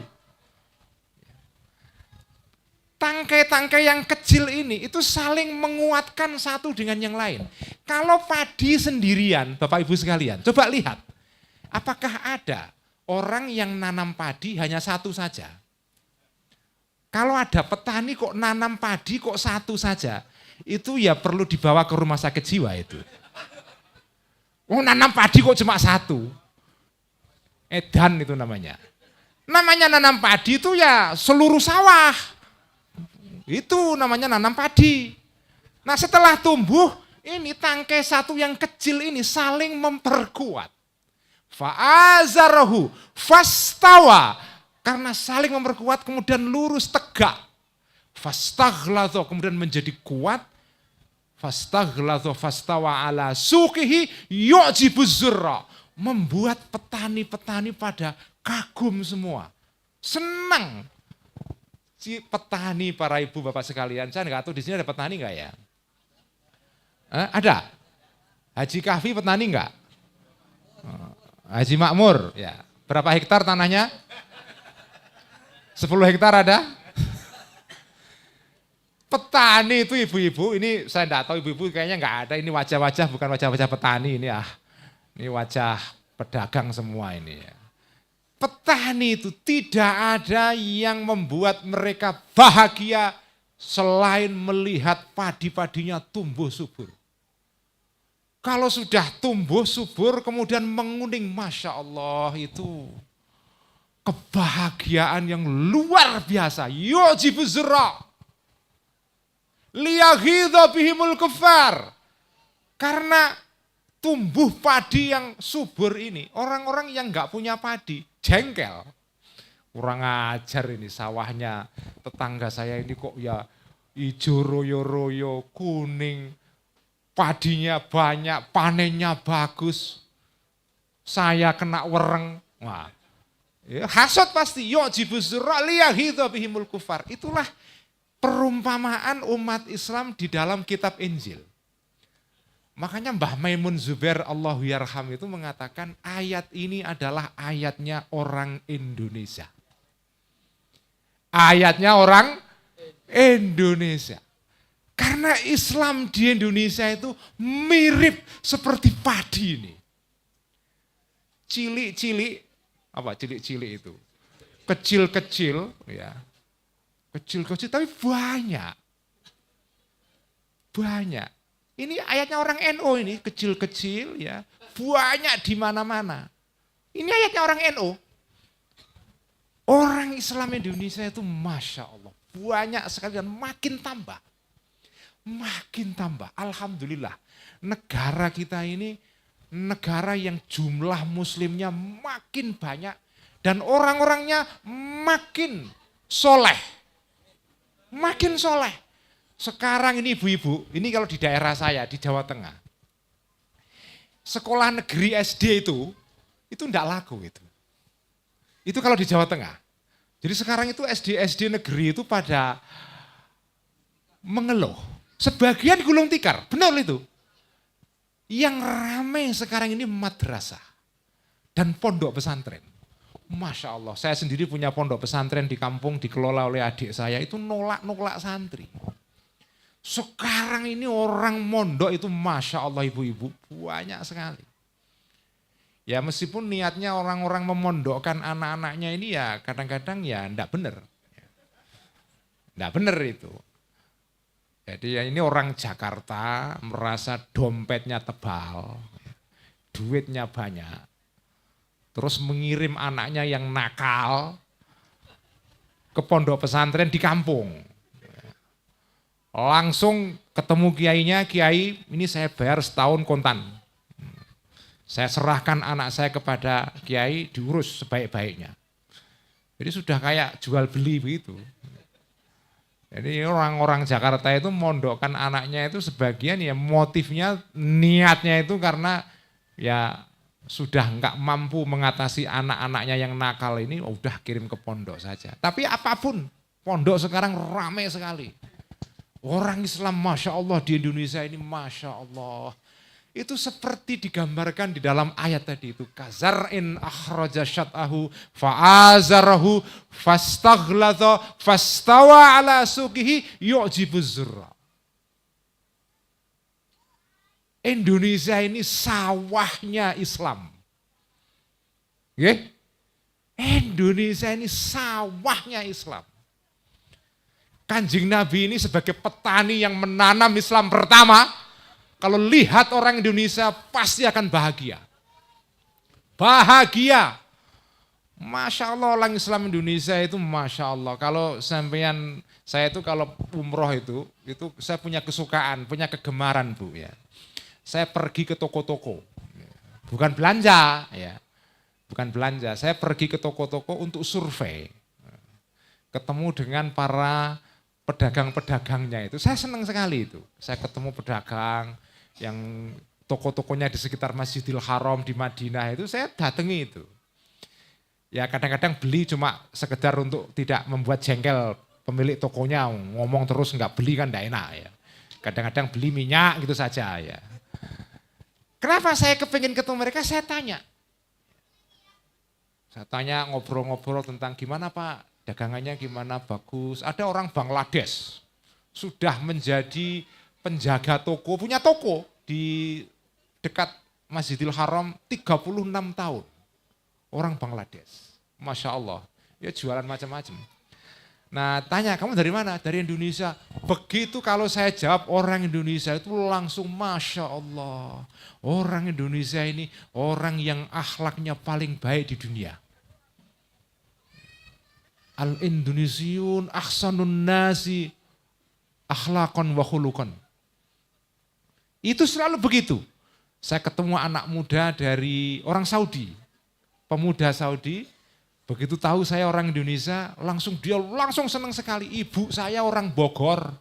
Tangkai-tangkai yang kecil ini itu saling menguatkan satu dengan yang lain. Kalau padi sendirian, Bapak Ibu sekalian, coba lihat. Apakah ada orang yang nanam padi hanya satu saja? Kalau ada petani kok nanam padi kok satu saja, itu ya perlu dibawa ke rumah sakit jiwa itu. Oh nanam padi kok cuma satu. Edan itu namanya. Namanya nanam padi itu ya seluruh sawah. Itu namanya nanam padi. Nah setelah tumbuh, ini tangkai satu yang kecil ini saling memperkuat. Fa'azarahu fastawa. Karena saling memperkuat kemudian lurus tegak. Fastaghlazo kemudian menjadi kuat. Fastaghlazo fastawa ala suqihi yu'jibuz zurra. Membuat petani-petani pada kagum semua. Senang. Si petani para ibu bapak sekalian. Saya enggak tahu di sini ada petani enggak ya? Ada? Haji Kahfi petani enggak? Haji Makmur, ya. Berapa hektar tanahnya? 10 hektar ada? Petani itu ibu-ibu, ini saya enggak tahu ibu-ibu kayaknya enggak ada. Ini wajah-wajah bukan wajah-wajah petani ini ya. Ini wajah pedagang semua ini ya. Petani itu tidak ada yang membuat mereka bahagia selain melihat padi-padinya tumbuh subur. Kalau sudah tumbuh subur kemudian menguning, Masya Allah itu kebahagiaan yang luar biasa. Yu'jibu zurra. Liyaghidha bihimul kuffar. Karena tumbuh padi yang subur ini, orang-orang yang nggak punya padi, jengkel. Kurang ajar ini sawahnya tetangga saya ini kok ya hijau royo-royo, kuning, padinya banyak, panennya bagus. Saya kena wereng. Wah, ya, hasad pasti. Yu'jibuz zurra liyahidha bihimul kufar. Itulah perumpamaan umat Islam di dalam kitab Injil. Makanya Mbah Maimun Zubair Allahu yarham itu mengatakan ayat ini adalah ayatnya orang Indonesia. Ayatnya orang Indonesia. Karena Islam di Indonesia itu mirip seperti padi ini. Cilik-cilik, apa cilik-cilik itu? Kecil-kecil, ya. Kecil-kecil tapi banyak. Banyak. Ini ayatnya orang NU ini, kecil-kecil ya, banyak di mana-mana. Ini ayatnya orang NU. Orang Islam Indonesia itu Masya Allah, banyak sekali dan makin tambah. Makin tambah, Alhamdulillah. Negara kita ini negara yang jumlah muslimnya makin banyak dan orang-orangnya makin soleh. Makin soleh. Sekarang ini ibu-ibu, ini kalau di daerah saya, di Jawa Tengah. Sekolah negeri SD itu enggak laku itu. Itu kalau di Jawa Tengah. Jadi sekarang itu SD negeri itu pada mengeluh. Sebagian gulung tikar, benar itu. Yang ramai sekarang ini madrasah dan pondok pesantren. Masya Allah, saya sendiri punya pondok pesantren di kampung dikelola oleh adik saya, itu nolak-nolak santri. Sekarang ini orang mondok itu Masya Allah ibu-ibu banyak sekali. Ya meskipun niatnya orang-orang memondokkan anak-anaknya ini ya kadang-kadang ya enggak benar. Enggak benar itu. Jadi ya ini orang Jakarta merasa dompetnya tebal, duitnya banyak. Terus mengirim anaknya yang nakal ke pondok pesantren di kampung. Langsung ketemu kiainya, kiai ini saya bayar setahun kontan. Saya serahkan anak saya kepada kiai diurus sebaik-baiknya. Jadi sudah kayak jual beli begitu. Jadi orang-orang Jakarta itu mondokkan anaknya itu sebagian ya motifnya, niatnya itu karena ya sudah enggak mampu mengatasi anak-anaknya yang nakal ini, udah kirim ke pondok saja. Tapi apapun, pondok sekarang ramai sekali. Orang Islam Masya Allah di Indonesia ini Masya Allah. Itu seperti digambarkan di dalam ayat tadi itu. Kazar'in akhraja syat'ahu fa'azarahu fastaghlata fastawa ala suqihi yu'jibuz zurra. Indonesia ini sawahnya Islam. Indonesia ini sawahnya Islam. Kanjeng Nabi ini sebagai petani yang menanam Islam pertama, kalau lihat orang Indonesia pasti akan bahagia. Bahagia. Masya Allah orang Islam Indonesia itu Masya Allah. Kalau sampean, saya itu kalau umroh itu saya punya kesukaan, punya kegemaran Bu ya. Saya pergi ke toko-toko, bukan belanja ya. Bukan belanja, saya pergi ke toko-toko untuk survei. Ketemu dengan para pedagang-pedagangnya itu, saya senang sekali itu. Saya ketemu pedagang yang toko-tokonya di sekitar Masjidil Haram di Madinah itu, saya datangi itu. Ya kadang-kadang beli cuma sekedar untuk tidak membuat jengkel pemilik tokonya, ngomong terus nggak beli kan nggak enak ya. Kadang-kadang beli minyak gitu saja ya. Kenapa saya kepingin ketemu mereka, saya tanya. Saya tanya ngobrol-ngobrol tentang gimana Pak, dagangannya gimana, bagus. Ada orang Bangladesh, sudah menjadi penjaga toko, punya toko di dekat Masjidil Haram 36 tahun. Orang Bangladesh, Masya Allah, ya jualan macam-macam. Nah tanya, kamu dari mana? Dari Indonesia. Begitu kalau saya jawab orang Indonesia itu langsung Masya Allah. Orang Indonesia ini orang yang akhlaknya paling baik di dunia. Al-Indonesiun ahsanun nasi akhlaqan wa khuluqan. Itu selalu begitu. Saya ketemu anak muda dari orang Saudi, pemuda Saudi, begitu tahu saya orang Indonesia, dia langsung senang sekali. Ibu saya orang Bogor,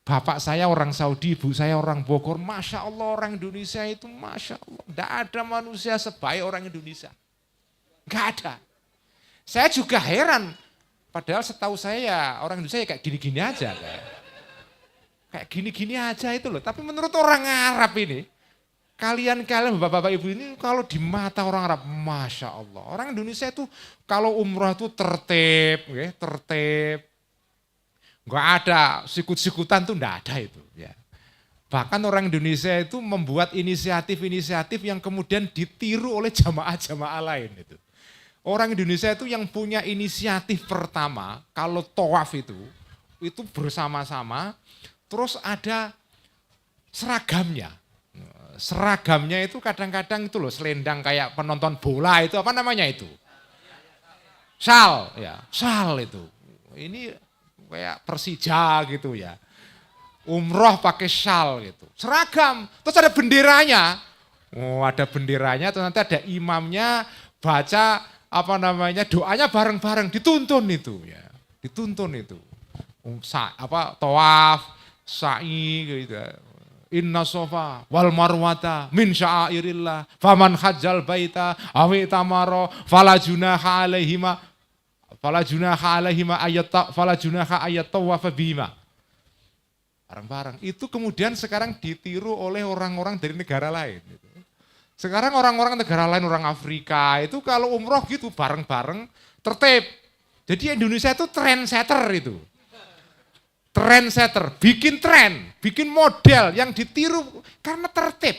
bapak saya orang Saudi, ibu saya orang Bogor. Masya Allah orang Indonesia itu Masya Allah, tidak ada manusia sebaik orang Indonesia. Enggak ada. Saya juga heran, padahal setahu saya orang Indonesia ya kayak gini-gini aja. Kayak gini-gini aja itu loh, tapi menurut orang Arab ini, kalian bapak-bapak ibu ini kalau di mata orang Arab, Masya Allah. Orang Indonesia itu kalau umrah itu tertib, tertib. Enggak ada sikut-sikutan tuh enggak ada itu. Ya. Bahkan orang Indonesia itu membuat inisiatif-inisiatif yang kemudian ditiru oleh jamaah-jamaah lain itu. Orang Indonesia itu yang punya inisiatif pertama, kalau tawaf itu bersama-sama, terus ada seragamnya. Seragamnya itu kadang-kadang itu loh, selendang kayak penonton bola itu, apa namanya itu? Syal, ya, syal itu. Ini kayak Persija gitu ya. Umroh pakai syal gitu. Seragam, terus ada benderanya. Oh, ada benderanya, terus nanti ada imamnya baca doanya bareng-bareng, dituntun itu ya. Dituntun itu. Tawaf, sa'i gitu. Inna sofa wal marwata min sya'airillah faman hajjal baita awi tamaro fala junaha ayat tawafa bima. Bareng-bareng. Itu kemudian sekarang ditiru oleh orang-orang dari negara lain. Sekarang orang-orang negara lain, orang Afrika itu kalau umroh gitu bareng-bareng tertib. Jadi Indonesia itu trendsetter itu. Trendsetter, bikin tren, bikin model yang ditiru karena tertib.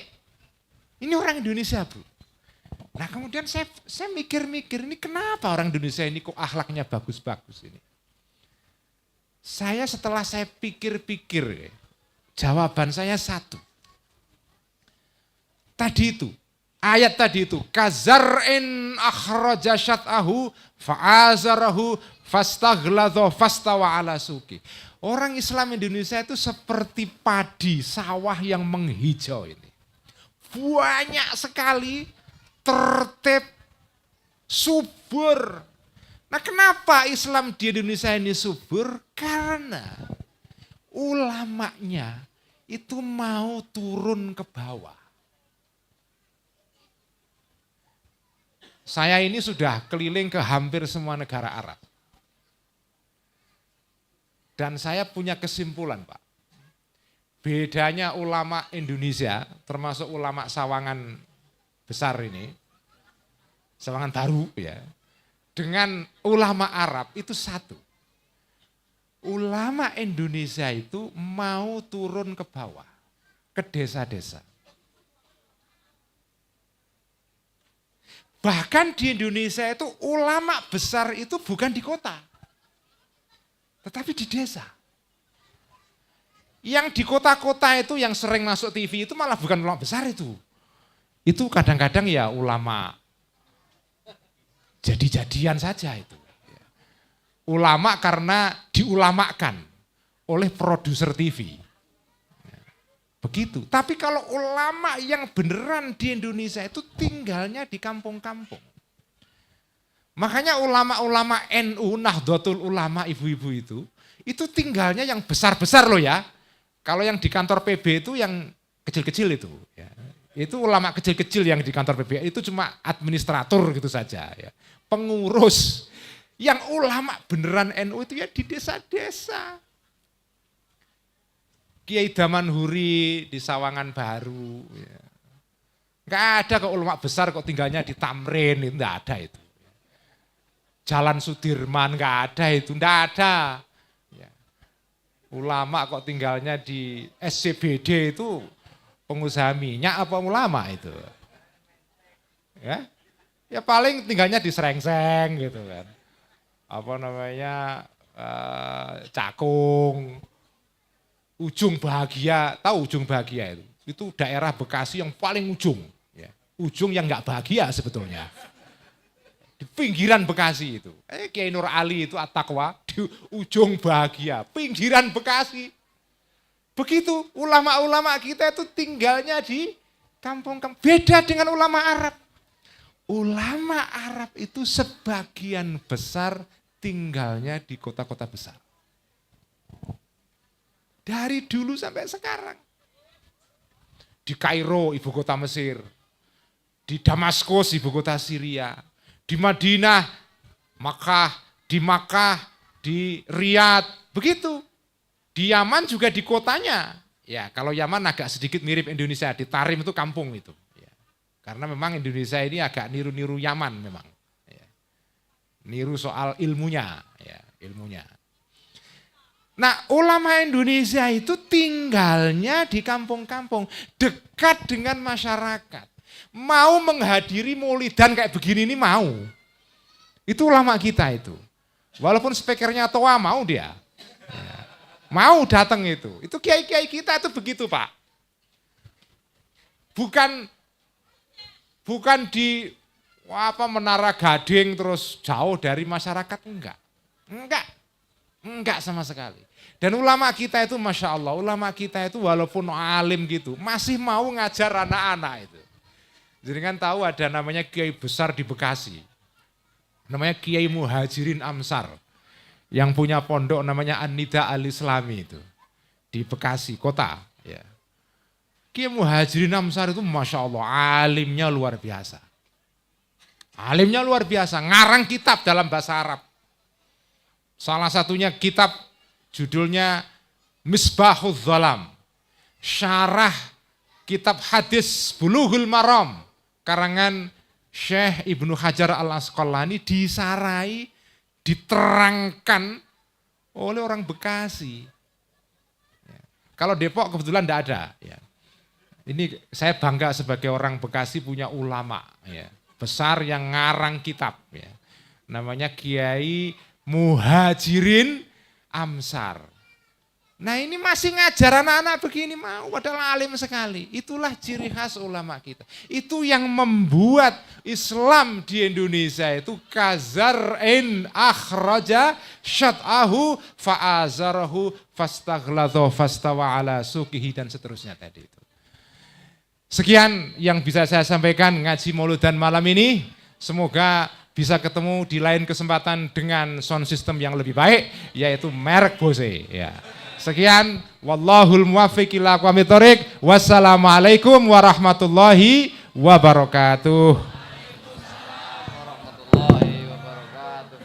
Ini orang Indonesia, Bu. Nah kemudian saya mikir-mikir, ini kenapa orang Indonesia ini kok akhlaknya bagus-bagus ini. Setelah saya pikir-pikir, jawaban saya satu. Ayat tadi itu, kazar'in akhraja syat'ahu fa'azarahu fastagladho fastawa ala suki. Orang Islam Indonesia itu seperti padi sawah yang menghijau ini. Banyak sekali, tertib, subur. Nah kenapa Islam di Indonesia ini subur? Karena ulamanya itu mau turun ke bawah. Saya ini sudah keliling ke hampir semua negara Arab. Dan saya punya kesimpulan, Pak. Bedanya ulama Indonesia, termasuk ulama Sawangan besar ini, Sawangan baru ya, dengan ulama Arab itu satu. Ulama Indonesia itu mau turun ke bawah, ke desa-desa. Bahkan di Indonesia itu ulama besar itu bukan di kota, tetapi di desa. Yang di kota-kota itu yang sering masuk TV itu malah bukan ulama besar itu. Itu kadang-kadang ya ulama jadi-jadian saja itu. Ulama karena diulamakan oleh produser TV. Begitu. Tapi kalau ulama yang beneran di Indonesia itu tinggalnya di kampung-kampung. Makanya ulama-ulama NU, Nahdlatul Ulama, ibu-ibu itu tinggalnya yang besar-besar loh ya. Kalau yang di kantor PB itu yang kecil-kecil itu. Ya. Itu ulama kecil-kecil yang di kantor PB itu cuma administrator gitu saja. Ya. Pengurus. Yang ulama beneran NU itu ya di desa-desa. Kiai Damanhuri di Sawangan Baru. Ya. Nggak ada kok ulama besar kok tinggalnya di Tamrin, itu enggak ada itu. Jalan Sudirman enggak ada itu, enggak ada. Ya. Ulama kok tinggalnya di SCBD itu pengusaha minyak apa ulama itu. Ya, ya paling tinggalnya di Srengseng gitu kan. Apa namanya, Cakung. Ujung Bahagia, tahu Ujung Bahagia itu? Itu daerah Bekasi yang paling ujung. Ya. Ujung yang enggak bahagia sebetulnya. Di pinggiran Bekasi itu. Kiai Nur Ali itu At-Taqwa, di ujung Bahagia, pinggiran Bekasi. Begitu ulama-ulama kita itu tinggalnya di Kampung-kampung. Beda dengan ulama Arab. Ulama Arab itu sebagian besar tinggalnya di kota-kota besar. Dari dulu sampai sekarang. Di Kairo, ibu kota Mesir. Di Damaskus, ibu kota Syria. Di Madinah, di Makkah, di Riyadh, begitu. Di Yaman juga di kotanya. Ya, kalau Yaman agak sedikit mirip Indonesia, di Tarim itu kampung itu. Ya. Karena memang Indonesia ini agak niru-niru Yaman memang. Ya. Niru soal ilmunya, ya, ilmunya. Nah, ulama Indonesia itu tinggalnya di kampung-kampung, dekat dengan masyarakat. Mau menghadiri maulidan kayak begini ini mau. Itu ulama kita itu. Walaupun speakernya tua mau dia. Ya. Mau datang itu. Itu kiai-kiai kita itu begitu, Pak. Bukan di Menara Gading terus jauh dari masyarakat, enggak. Enggak sama sekali. Dan ulama kita itu Masya Allah, ulama kita itu walaupun alim gitu, masih mau ngajar anak-anak itu. Jadi kan tahu ada namanya kiai besar di Bekasi. Namanya Kiai Muhajirin Amsar. Yang punya pondok namanya An-Nida Al-Islami itu. Di Bekasi, kota. Ya. Kiai Muhajirin Amsar itu Masya Allah, alimnya luar biasa. Alimnya luar biasa, ngarang kitab dalam bahasa Arab. Salah satunya kitab judulnya Misbahul Zalam. Syarah kitab hadis Bulughul Maram. Karangan Syekh Ibnu Hajar Al-Asqalani disarai, diterangkan oleh orang Bekasi. Ya. Kalau Depok kebetulan tidak ada. Ya. Ini saya bangga sebagai orang Bekasi punya ulama ya, besar yang ngarang kitab. Ya. Namanya Kiai Muhajirin Amsar. Nah ini masih ngajar anak-anak begini mau, padahal alim sekali. Itulah ciri khas ulama kita. Itu yang membuat Islam di Indonesia itu kazar'in akhraja syat'ahu fa'azarahu fastaghladhu fastawa ala suqihi dan seterusnya tadi itu. Sekian yang bisa saya sampaikan ngaji Mauludan malam ini. Semoga bisa ketemu di lain kesempatan dengan sound system yang lebih baik, yaitu merek Bose. Ya. Sekian, wallahul muwaffiq ila aqwamit thoriq. Wassalamualaikum warahmatullahi wabarakatuh. Warahmatullahi wabarakatuh.